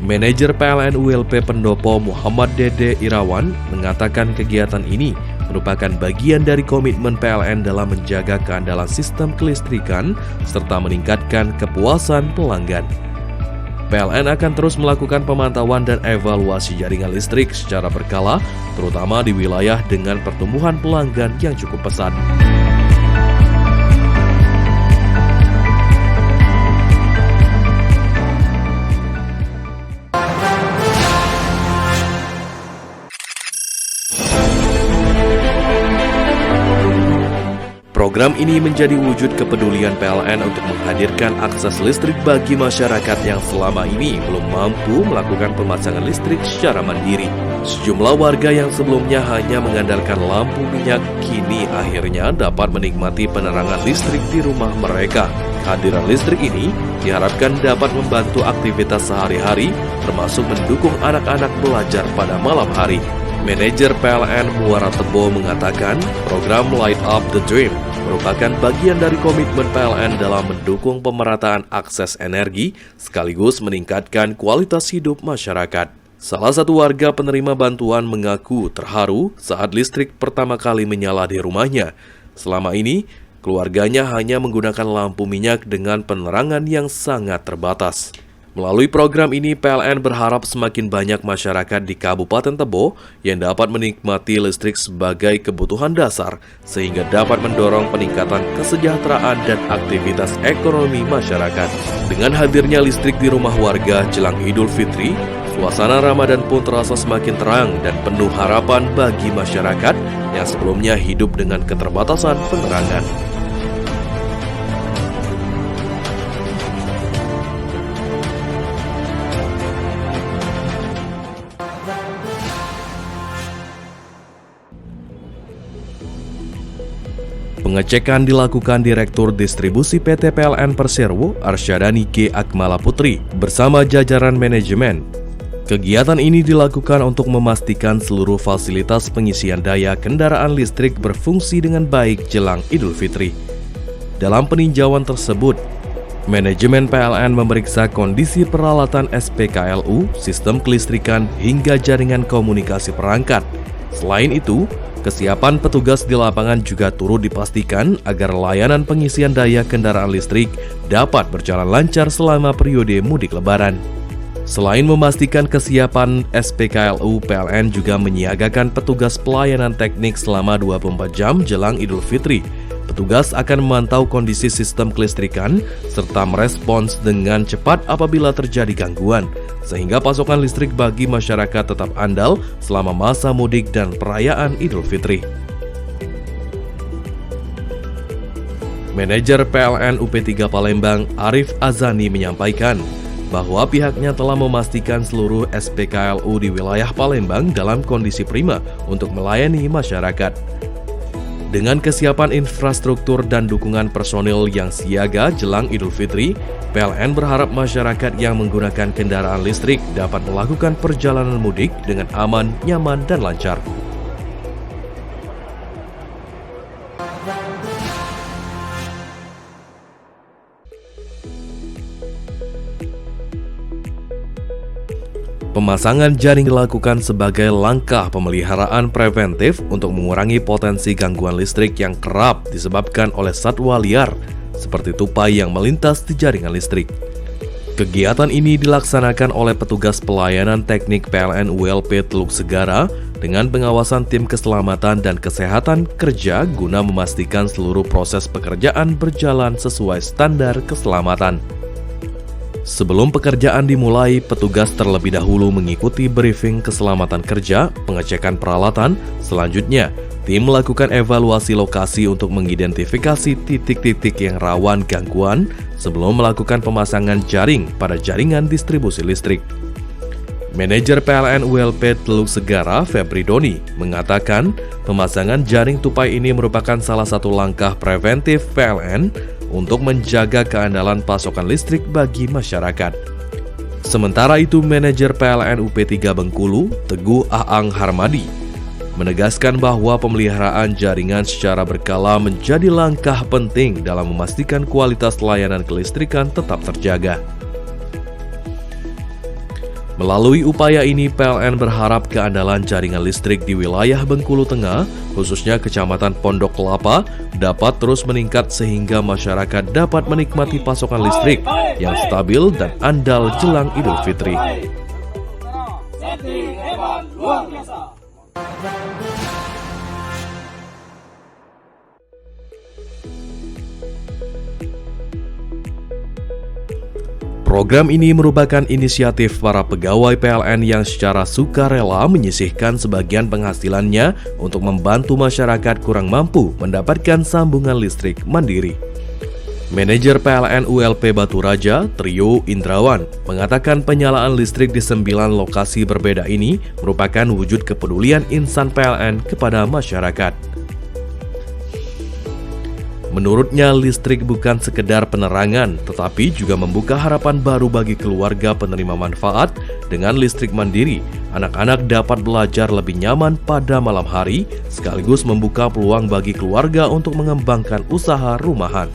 Manajer PLN ULP Pendopo Muhammad Dede Irawan mengatakan kegiatan ini merupakan bagian dari komitmen PLN dalam menjaga keandalan sistem kelistrikan serta meningkatkan kepuasan pelanggan. PLN akan terus melakukan pemantauan dan evaluasi jaringan listrik secara berkala, terutama di wilayah dengan pertumbuhan pelanggan yang cukup pesat. Program ini menjadi wujud kepedulian PLN untuk menghadirkan akses listrik bagi masyarakat yang selama ini belum mampu melakukan pemasangan listrik secara mandiri. Sejumlah warga yang sebelumnya hanya mengandalkan lampu minyak kini akhirnya dapat menikmati penerangan listrik di rumah mereka Kehadiran listrik ini diharapkan dapat membantu aktivitas sehari-hari, termasuk mendukung anak-anak belajar pada malam hari. Manajer PLN Muara Tebo mengatakan program Light Up the Dream merupakan bagian dari komitmen PLN dalam mendukung pemerataan akses energi sekaligus meningkatkan kualitas hidup masyarakat. Salah satu warga penerima bantuan mengaku terharu saat listrik pertama kali menyala di rumahnya. Selama ini, keluarganya hanya menggunakan lampu minyak dengan penerangan yang sangat terbatas. Melalui program ini, PLN berharap semakin banyak masyarakat di Kabupaten Tebo yang dapat menikmati listrik sebagai kebutuhan dasar, sehingga dapat mendorong peningkatan kesejahteraan dan aktivitas ekonomi masyarakat. Dengan hadirnya listrik di rumah warga jelang Idul Fitri, suasana Ramadan pun terasa semakin terang dan penuh harapan bagi masyarakat yang sebelumnya hidup dengan keterbatasan penerangan. Pengecekan dilakukan Direktur Distribusi PT PLN Persero, Arsyadani G. Akmala Putri, bersama jajaran manajemen. Kegiatan ini dilakukan untuk memastikan seluruh fasilitas pengisian daya kendaraan listrik berfungsi dengan baik jelang Idul Fitri. Dalam peninjauan tersebut, manajemen PLN memeriksa kondisi peralatan SPKLU, sistem kelistrikan, hingga jaringan komunikasi perangkat. Selain itu, kesiapan petugas di lapangan juga turut dipastikan agar layanan pengisian daya kendaraan listrik dapat berjalan lancar selama periode mudik lebaran. Selain memastikan kesiapan SPKLU, PLN juga menyiagakan petugas pelayanan teknik selama 24 jam jelang Idul Fitri. Petugas akan memantau kondisi sistem kelistrikan serta merespons dengan cepat apabila terjadi gangguan, sehingga pasokan listrik bagi masyarakat tetap andal selama masa mudik dan perayaan Idul Fitri. Manajer PLN UP3 Palembang, Arif Azani, menyampaikan bahwa pihaknya telah memastikan seluruh SPKLU di wilayah Palembang dalam kondisi prima untuk melayani masyarakat. Dengan kesiapan infrastruktur dan dukungan personil yang siaga jelang Idul Fitri, PLN berharap masyarakat yang menggunakan kendaraan listrik dapat melakukan perjalanan mudik dengan aman, nyaman, dan lancar. Pemasangan jaring dilakukan sebagai langkah pemeliharaan preventif untuk mengurangi potensi gangguan listrik yang kerap disebabkan oleh satwa liar, seperti tupai yang melintas di jaringan listrik. Kegiatan ini dilaksanakan oleh petugas pelayanan teknik PLN ULP Teluk Segara dengan pengawasan tim keselamatan dan kesehatan kerja guna memastikan seluruh proses pekerjaan berjalan sesuai standar keselamatan. Sebelum pekerjaan dimulai, petugas terlebih dahulu mengikuti briefing keselamatan kerja, pengecekan peralatan. Selanjutnya, tim melakukan evaluasi lokasi untuk mengidentifikasi titik-titik yang rawan gangguan sebelum melakukan pemasangan jaring pada jaringan distribusi listrik. Manajer PLN ULP Teluk Segara, Febri Doni, mengatakan pemasangan jaring tupai ini merupakan salah satu langkah preventif PLN untuk menjaga keandalan pasokan listrik bagi masyarakat. Sementara itu, manajer PLN UP3 Bengkulu, Teguh Aang Harmadi, menegaskan bahwa pemeliharaan jaringan secara berkala menjadi langkah penting dalam memastikan kualitas layanan kelistrikan tetap terjaga. Melalui upaya ini, PLN berharap keandalan jaringan listrik di wilayah Bengkulu Tengah, khususnya Kecamatan Pondok Kelapa, dapat terus meningkat sehingga masyarakat dapat menikmati pasokan listrik yang stabil dan andal jelang Idul Fitri. Program ini merupakan inisiatif para pegawai PLN yang secara sukarela menyisihkan sebagian penghasilannya untuk membantu masyarakat kurang mampu mendapatkan sambungan listrik mandiri. Manajer PLN ULP Batu Raja, Trio Indrawan, mengatakan penyalaan listrik di 9 lokasi berbeda ini merupakan wujud kepedulian insan PLN kepada masyarakat. Menurutnya, listrik bukan sekedar penerangan, tetapi juga membuka harapan baru bagi keluarga penerima manfaat. Dengan listrik mandiri, anak-anak dapat belajar lebih nyaman pada malam hari, sekaligus membuka peluang bagi keluarga untuk mengembangkan usaha rumahan.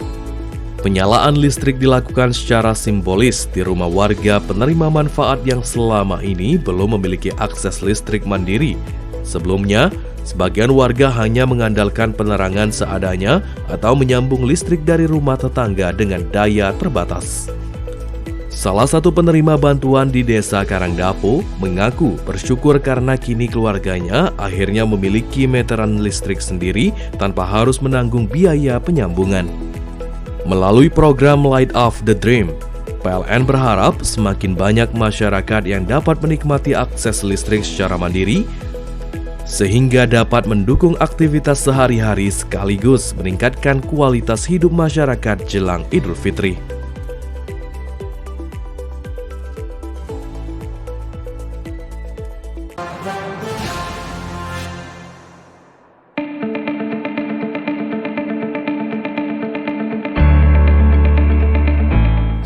Penyalaan listrik dilakukan secara simbolis di rumah warga penerima manfaat yang selama ini belum memiliki akses listrik mandiri. Sebelumnya, sebagian warga hanya mengandalkan penerangan seadanya atau menyambung listrik dari rumah tetangga dengan daya terbatas. Salah satu penerima bantuan di Desa Karangdapo mengaku bersyukur karena kini keluarganya akhirnya memiliki meteran listrik sendiri tanpa harus menanggung biaya penyambungan. Melalui program Light Up the Dream, PLN berharap semakin banyak masyarakat yang dapat menikmati akses listrik secara mandiri, sehingga dapat mendukung aktivitas sehari-hari sekaligus meningkatkan kualitas hidup masyarakat jelang Idul Fitri.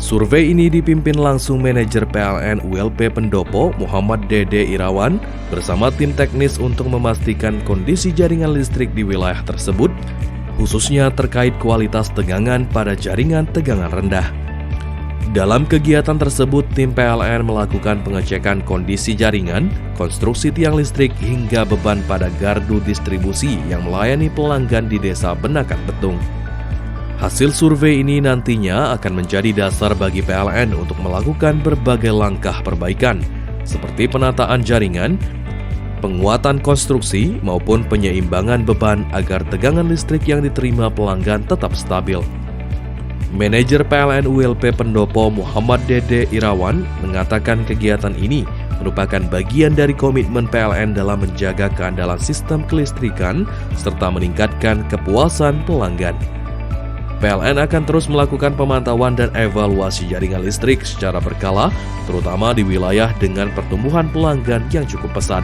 Survei ini dipimpin langsung manajer PLN ULP Pendopo Muhammad Dede Irawan bersama tim teknis untuk memastikan kondisi jaringan listrik di wilayah tersebut, khususnya terkait kualitas tegangan pada jaringan tegangan rendah. Dalam kegiatan tersebut, tim PLN melakukan pengecekan kondisi jaringan, konstruksi tiang listrik hingga beban pada gardu distribusi yang melayani pelanggan di Desa Benakan Betung. Hasil survei ini nantinya akan menjadi dasar bagi PLN untuk melakukan berbagai langkah perbaikan, seperti penataan jaringan, penguatan konstruksi, maupun penyeimbangan beban agar tegangan listrik yang diterima pelanggan tetap stabil. Manajer PLN ULP Pendopo Muhammad Dede Irawan mengatakan kegiatan ini merupakan bagian dari komitmen PLN dalam menjaga keandalan sistem kelistrikan serta meningkatkan kepuasan pelanggan. PLN akan terus melakukan pemantauan dan evaluasi jaringan listrik secara berkala, terutama di wilayah dengan pertumbuhan pelanggan yang cukup pesat.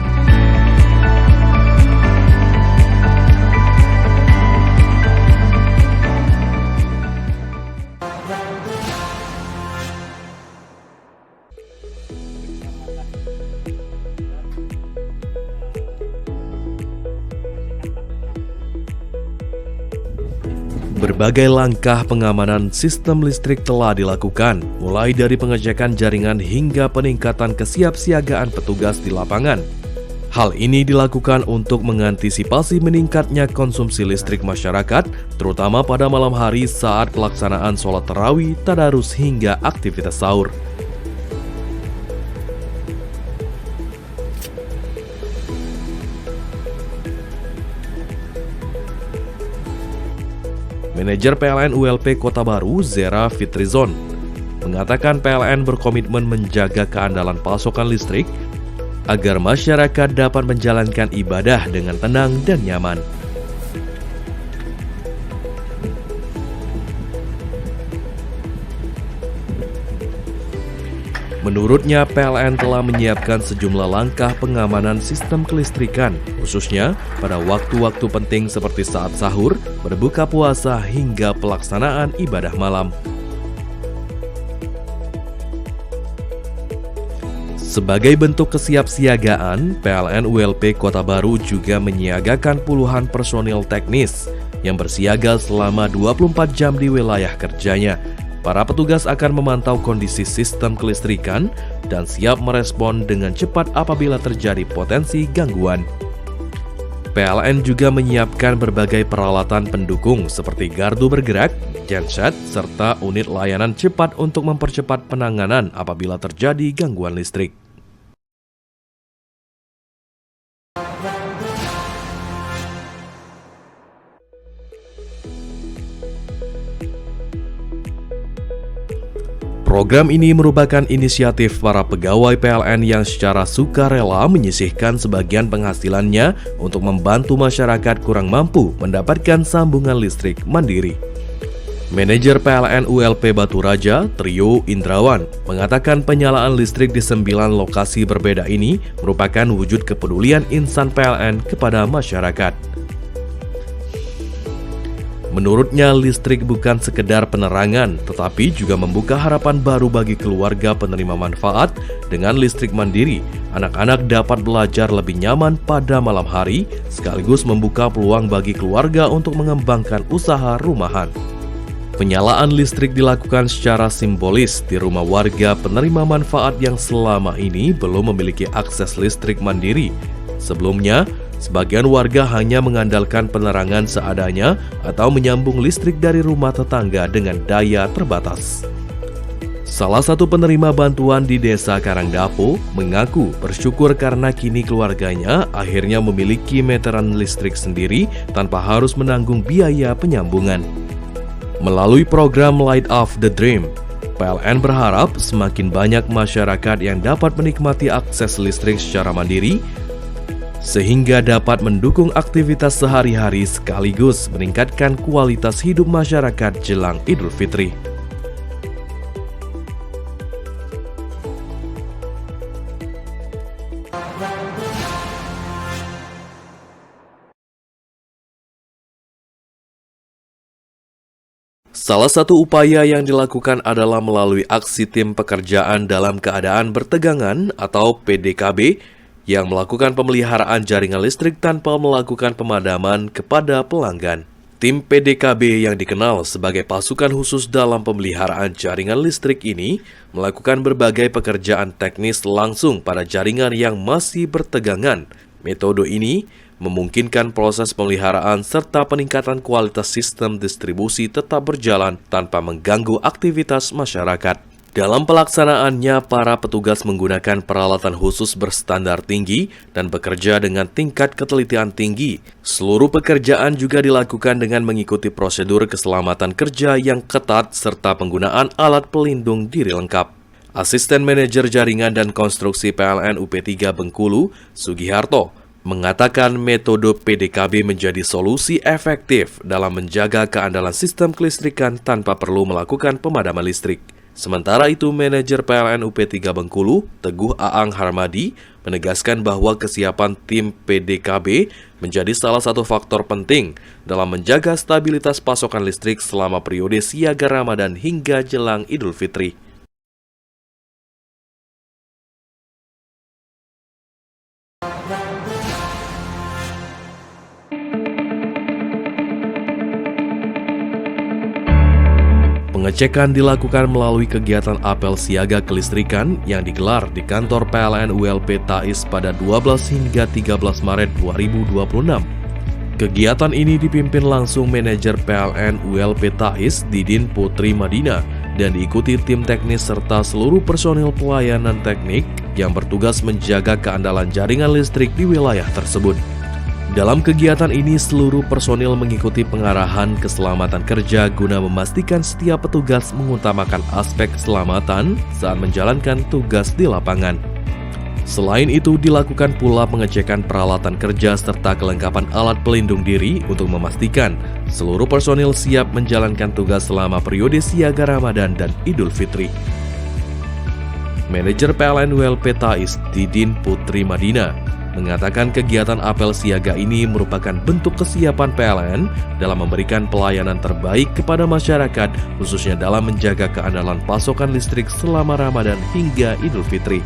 Berbagai langkah pengamanan sistem listrik telah dilakukan, mulai dari pengecekan jaringan hingga peningkatan kesiapsiagaan petugas di lapangan. Hal ini dilakukan untuk mengantisipasi meningkatnya konsumsi listrik masyarakat, terutama pada malam hari saat pelaksanaan sholat tarawih, tadarus hingga aktivitas sahur. Manajer PLN ULP Kota Baru, Zera Fitrizon, mengatakan PLN berkomitmen menjaga keandalan pasokan listrik agar masyarakat dapat menjalankan ibadah dengan tenang dan nyaman. Menurutnya, PLN telah menyiapkan sejumlah langkah pengamanan sistem kelistrikan, khususnya pada waktu-waktu penting seperti saat sahur, berbuka puasa, hingga pelaksanaan ibadah malam. Sebagai bentuk kesiapsiagaan, PLN ULP Kota Baru juga menyiagakan puluhan personil teknis yang bersiaga selama 24 jam di wilayah kerjanya. Para petugas akan memantau kondisi sistem kelistrikan dan siap merespon dengan cepat apabila terjadi potensi gangguan. PLN juga menyiapkan berbagai peralatan pendukung seperti gardu bergerak, genset, serta unit layanan cepat untuk mempercepat penanganan apabila terjadi gangguan listrik. Program ini merupakan inisiatif para pegawai PLN yang secara sukarela menyisihkan sebagian penghasilannya untuk membantu masyarakat kurang mampu mendapatkan sambungan listrik mandiri. Manajer PLN ULP Batu Raja, Trio Indrawan, mengatakan penyalaan listrik di 9 lokasi berbeda ini merupakan wujud kepedulian insan PLN kepada masyarakat. Menurutnya, listrik bukan sekedar penerangan, tetapi juga membuka harapan baru bagi keluarga penerima manfaat. Dengan listrik mandiri, anak-anak dapat belajar lebih nyaman pada malam hari, sekaligus membuka peluang bagi keluarga untuk mengembangkan usaha rumahan. Penyalaan listrik dilakukan secara simbolis di rumah warga penerima manfaat yang selama ini belum memiliki akses listrik mandiri. Sebelumnya, sebagian warga hanya mengandalkan penerangan seadanya atau menyambung listrik dari rumah tetangga dengan daya terbatas. Salah satu penerima bantuan di Desa Karangdapo mengaku bersyukur karena kini keluarganya akhirnya memiliki meteran listrik sendiri tanpa harus menanggung biaya penyambungan. Melalui program Light Up the Dream, PLN berharap semakin banyak masyarakat yang dapat menikmati akses listrik secara mandiri, sehingga dapat mendukung aktivitas sehari-hari sekaligus meningkatkan kualitas hidup masyarakat jelang Idul Fitri. Salah satu upaya yang dilakukan adalah melalui aksi tim pekerjaan dalam keadaan bertegangan atau PDKB yang melakukan pemeliharaan jaringan listrik tanpa melakukan pemadaman kepada pelanggan. Tim PDKB yang dikenal sebagai pasukan khusus dalam pemeliharaan jaringan listrik ini melakukan berbagai pekerjaan teknis langsung pada jaringan yang masih bertegangan. Metode ini memungkinkan proses pemeliharaan serta peningkatan kualitas sistem distribusi tetap berjalan tanpa mengganggu aktivitas masyarakat. Dalam pelaksanaannya, para petugas menggunakan peralatan khusus berstandar tinggi dan bekerja dengan tingkat ketelitian tinggi. Seluruh pekerjaan juga dilakukan dengan mengikuti prosedur keselamatan kerja yang ketat serta penggunaan alat pelindung diri lengkap. Asisten Manajer Jaringan dan Konstruksi PLN UP3 Bengkulu, Sugiharto, mengatakan metode PDKB menjadi solusi efektif dalam menjaga keandalan sistem kelistrikan tanpa perlu melakukan pemadaman listrik. Sementara itu, Manajer PLN UP3 Bengkulu, Teguh Aang Harmadi, menegaskan bahwa kesiapan tim PDKB menjadi salah satu faktor penting dalam menjaga stabilitas pasokan listrik selama periode siaga Ramadan hingga jelang Idul Fitri. Pengecekan dilakukan melalui kegiatan apel siaga kelistrikan yang digelar di kantor PLN ULP Tais pada 12 hingga 13 Maret 2026. Kegiatan ini dipimpin langsung Manajer PLN ULP Tais Didin Putri Madina dan diikuti tim teknis serta seluruh personil pelayanan teknik yang bertugas menjaga keandalan jaringan listrik di wilayah tersebut. Dalam kegiatan ini, seluruh personil mengikuti pengarahan keselamatan kerja guna memastikan setiap petugas mengutamakan aspek keselamatan saat menjalankan tugas di lapangan. Selain itu, dilakukan pula pengecekan peralatan kerja serta kelengkapan alat pelindung diri untuk memastikan seluruh personil siap menjalankan tugas selama periode siaga Ramadan dan Idul Fitri. Manajer PLN ULP Tais Didin Putri Madina mengatakan kegiatan apel siaga ini merupakan bentuk kesiapan PLN dalam memberikan pelayanan terbaik kepada masyarakat, khususnya dalam menjaga keandalan pasokan listrik selama Ramadan hingga Idul Fitri.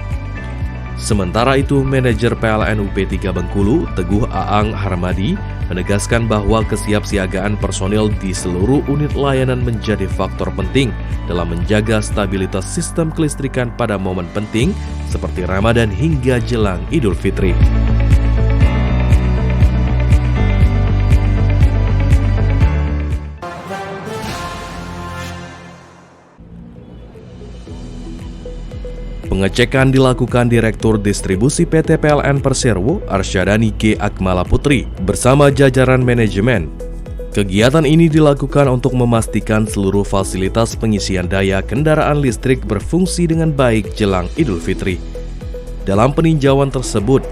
Sementara itu, Manajer PLN UP3 Bengkulu, Teguh Aang Harmadi, menegaskan bahwa kesiapsiagaan personil di seluruh unit layanan menjadi faktor penting dalam menjaga stabilitas sistem kelistrikan pada momen penting seperti Ramadan hingga jelang Idul Fitri. Pengecekan dilakukan Direktur Distribusi PT PLN Persero, Arsyadani G. Akmala Putri, bersama jajaran manajemen. Kegiatan ini dilakukan untuk memastikan seluruh fasilitas pengisian daya kendaraan listrik berfungsi dengan baik jelang Idul Fitri. Dalam peninjauan tersebut,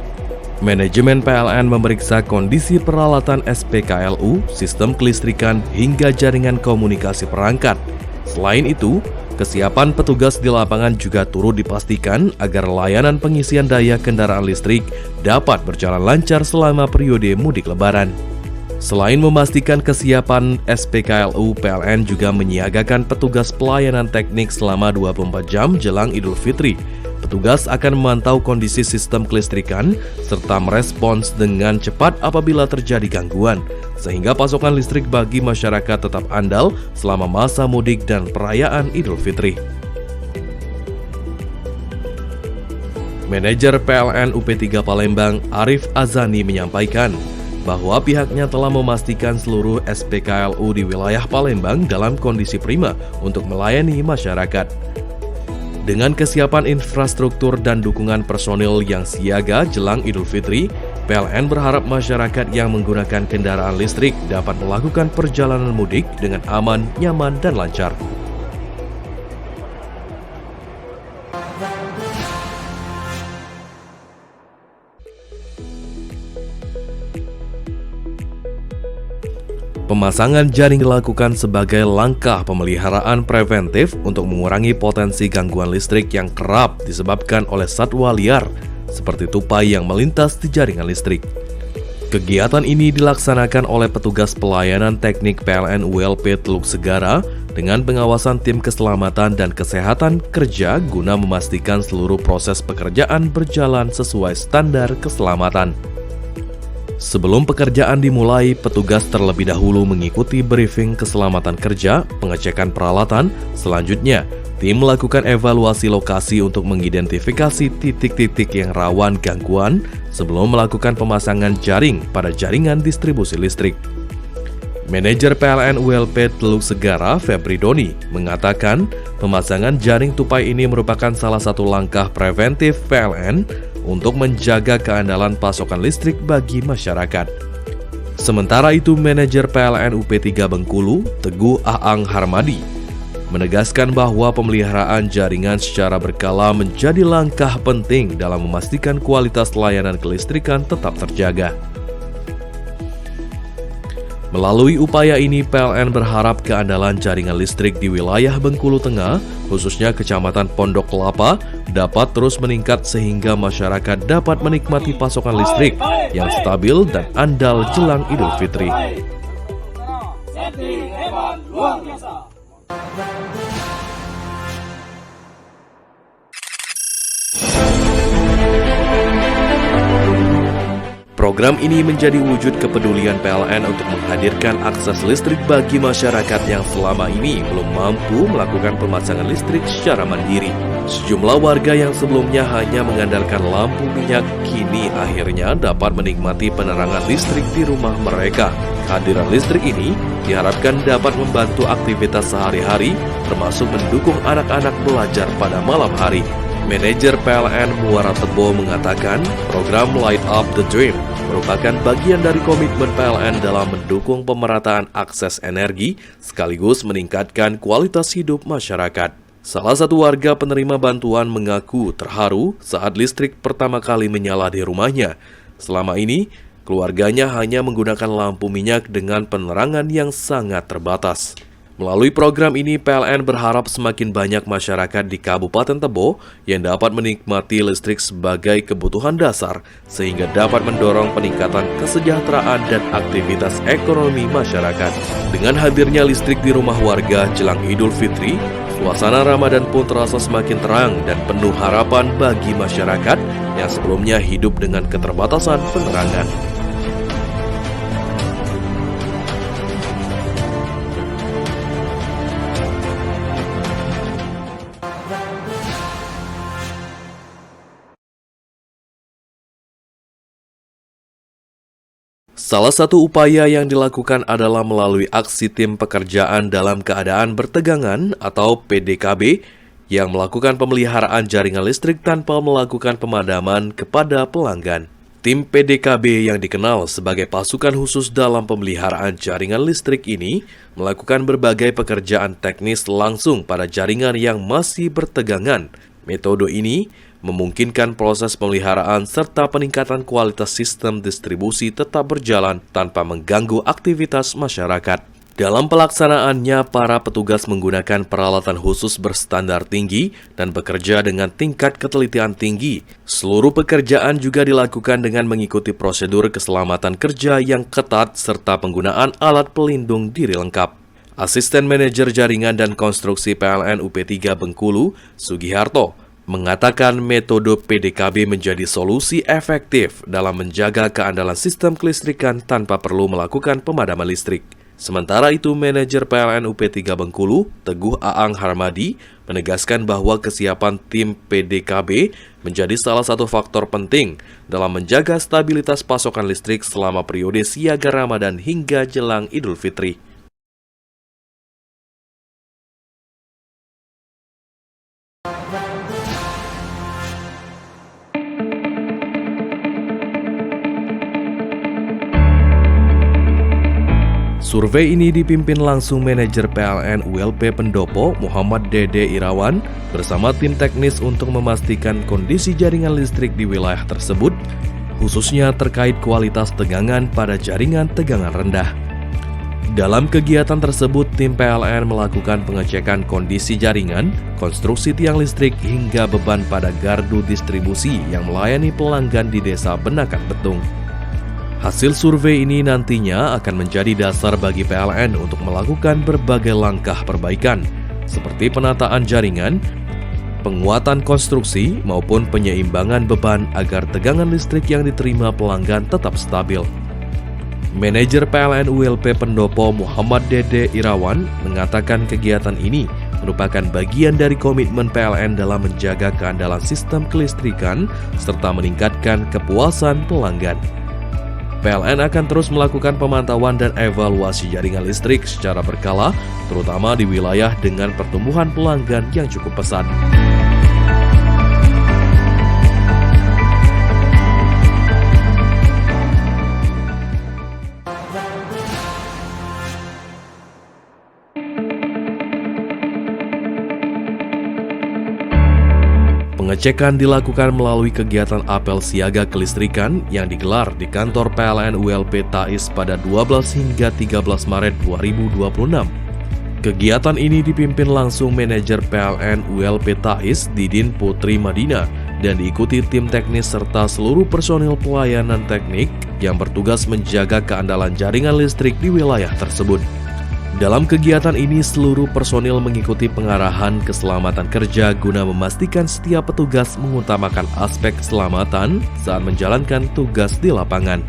manajemen PLN memeriksa kondisi peralatan SPKLU, sistem kelistrikan, hingga jaringan komunikasi perangkat. Selain itu, kesiapan petugas di lapangan juga turut dipastikan agar layanan pengisian daya kendaraan listrik dapat berjalan lancar selama periode mudik Lebaran. Selain memastikan kesiapan SPKLU, PLN juga menyiagakan petugas pelayanan teknik selama 24 jam jelang Idul Fitri. Petugas akan memantau kondisi sistem kelistrikan serta merespons dengan cepat apabila terjadi gangguan, sehingga pasokan listrik bagi masyarakat tetap andal selama masa mudik dan perayaan Idul Fitri. Manajer PLN UP3 Palembang, Arif Azani, menyampaikan bahwa pihaknya telah memastikan seluruh SPKLU di wilayah Palembang dalam kondisi prima untuk melayani masyarakat. Dengan kesiapan infrastruktur dan dukungan personil yang siaga jelang Idul Fitri, PLN berharap masyarakat yang menggunakan kendaraan listrik dapat melakukan perjalanan mudik dengan aman, nyaman, dan lancar. Pemasangan jaring dilakukan sebagai langkah pemeliharaan preventif untuk mengurangi potensi gangguan listrik yang kerap disebabkan oleh satwa liar, seperti tupai yang melintas di jaringan listrik. Kegiatan ini dilaksanakan oleh petugas pelayanan teknik PLN ULP Teluk Segara dengan pengawasan tim keselamatan dan kesehatan kerja guna memastikan seluruh proses pekerjaan berjalan sesuai standar keselamatan. Sebelum pekerjaan dimulai, petugas terlebih dahulu mengikuti briefing keselamatan kerja, pengecekan peralatan. Selanjutnya, tim melakukan evaluasi lokasi untuk mengidentifikasi titik-titik yang rawan gangguan sebelum melakukan pemasangan jaring pada jaringan distribusi listrik. Manajer PLN ULP Teluk Segara, Febri Doni, mengatakan pemasangan jaring tupai ini merupakan salah satu langkah preventif PLN untuk menjaga keandalan pasokan listrik bagi masyarakat. Sementara itu, manajer PLN UP3 Bengkulu, Teguh Aang Harmadi, menegaskan bahwa pemeliharaan jaringan secara berkala menjadi langkah penting dalam memastikan kualitas layanan kelistrikan tetap terjaga. Melalui upaya ini, PLN berharap keandalan jaringan listrik di wilayah Bengkulu Tengah, khususnya Kecamatan Pondok Kelapa, dapat terus meningkat sehingga masyarakat dapat menikmati pasokan listrik yang stabil dan andal jelang Idul Fitri. Program ini menjadi wujud kepedulian PLN untuk menghadirkan akses listrik bagi masyarakat yang selama ini belum mampu melakukan pemasangan listrik secara mandiri. Sejumlah warga yang sebelumnya hanya mengandalkan lampu minyak kini akhirnya dapat menikmati penerangan listrik di rumah mereka. Kehadiran listrik ini diharapkan dapat membantu aktivitas sehari-hari, termasuk mendukung anak-anak belajar pada malam hari. Manajer PLN Muara Tebo mengatakan program Light Up the Dream merupakan bagian dari komitmen PLN dalam mendukung pemerataan akses energi sekaligus meningkatkan kualitas hidup masyarakat. Salah satu warga penerima bantuan mengaku terharu saat listrik pertama kali menyala di rumahnya. Selama ini, keluarganya hanya menggunakan lampu minyak dengan penerangan yang sangat terbatas. Melalui program ini, PLN berharap semakin banyak masyarakat di Kabupaten Tebo yang dapat menikmati listrik sebagai kebutuhan dasar, sehingga dapat mendorong peningkatan kesejahteraan dan aktivitas ekonomi masyarakat. Dengan hadirnya listrik di rumah warga jelang Idul Fitri, suasana Ramadan pun terasa semakin terang dan penuh harapan bagi masyarakat yang sebelumnya hidup dengan keterbatasan penerangan. Salah satu upaya yang dilakukan adalah melalui aksi tim pekerjaan dalam keadaan bertegangan atau PDKB yang melakukan pemeliharaan jaringan listrik tanpa melakukan pemadaman kepada pelanggan. Tim PDKB yang dikenal sebagai pasukan khusus dalam pemeliharaan jaringan listrik ini melakukan berbagai pekerjaan teknis langsung pada jaringan yang masih bertegangan. Metode ini memungkinkan proses pemeliharaan serta peningkatan kualitas sistem distribusi tetap berjalan tanpa mengganggu aktivitas masyarakat. Dalam pelaksanaannya, para petugas menggunakan peralatan khusus berstandar tinggi dan bekerja dengan tingkat ketelitian tinggi. Seluruh pekerjaan juga dilakukan dengan mengikuti prosedur keselamatan kerja yang ketat serta penggunaan alat pelindung diri lengkap. Asisten Manajer Jaringan dan Konstruksi PLN UP3 Bengkulu, Sugiharto, mengatakan metode PDKB menjadi solusi efektif dalam menjaga keandalan sistem kelistrikan tanpa perlu melakukan pemadaman listrik. Sementara itu, Manajer PLN UP3 Bengkulu, Teguh Aang Harmadi, menegaskan bahwa kesiapan tim PDKB menjadi salah satu faktor penting dalam menjaga stabilitas pasokan listrik selama periode siaga Ramadan hingga jelang Idul Fitri. Survei ini dipimpin langsung Manajer PLN ULP Pendopo Muhammad Dede Irawan bersama tim teknis untuk memastikan kondisi jaringan listrik di wilayah tersebut, khususnya terkait kualitas tegangan pada jaringan tegangan rendah. Dalam kegiatan tersebut, tim PLN melakukan pengecekan kondisi jaringan, konstruksi tiang listrik hingga beban pada gardu distribusi yang melayani pelanggan di Desa Benakan Betung. Hasil survei ini nantinya akan menjadi dasar bagi PLN untuk melakukan berbagai langkah perbaikan, seperti penataan jaringan, penguatan konstruksi, maupun penyeimbangan beban agar tegangan listrik yang diterima pelanggan tetap stabil. Manajer PLN ULP Pendopo Muhammad Dede Irawan mengatakan kegiatan ini merupakan bagian dari komitmen PLN dalam menjaga keandalan sistem kelistrikan serta meningkatkan kepuasan pelanggan. PLN akan terus melakukan pemantauan dan evaluasi jaringan listrik secara berkala, terutama di wilayah dengan pertumbuhan pelanggan yang cukup pesat. Pengecekan dilakukan melalui kegiatan apel siaga kelistrikan yang digelar di kantor PLN ULP Tais pada 12 hingga 13 Maret 2026. Kegiatan ini dipimpin langsung Manajer PLN ULP Tais Didin Putri Madina dan diikuti tim teknis serta seluruh personil pelayanan teknik yang bertugas menjaga keandalan jaringan listrik di wilayah tersebut. Dalam kegiatan ini, seluruh personil mengikuti pengarahan keselamatan kerja guna memastikan setiap petugas mengutamakan aspek keselamatan saat menjalankan tugas di lapangan.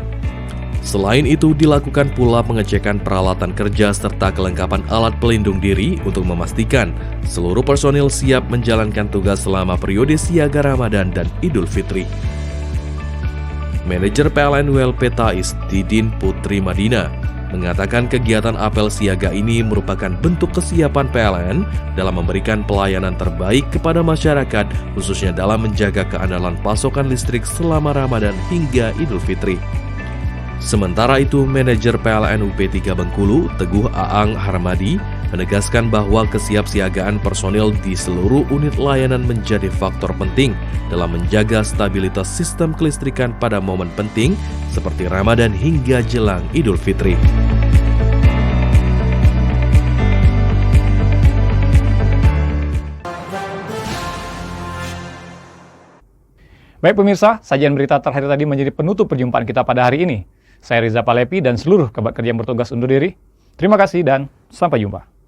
Selain itu, dilakukan pula pengecekan peralatan kerja serta kelengkapan alat pelindung diri untuk memastikan seluruh personil siap menjalankan tugas selama periode siaga Ramadan dan Idul Fitri. Manajer PLN ULP Tais Didin Putri Madina mengatakan kegiatan apel siaga ini merupakan bentuk kesiapan PLN dalam memberikan pelayanan terbaik kepada masyarakat, khususnya dalam menjaga keandalan pasokan listrik selama Ramadan hingga Idul Fitri. Sementara itu, Manajer PLN UP3 Bengkulu, Teguh Aang Harmadi, menegaskan bahwa kesiapsiagaan personil di seluruh unit layanan menjadi faktor penting dalam menjaga stabilitas sistem kelistrikan pada momen penting seperti Ramadan hingga jelang Idul Fitri. Baik pemirsa, sajian berita terakhir tadi menjadi penutup perjumpaan kita pada hari ini. Saya Riza Palepi dan seluruh kerabat kerja yang bertugas undur diri. Terima kasih dan sampai jumpa.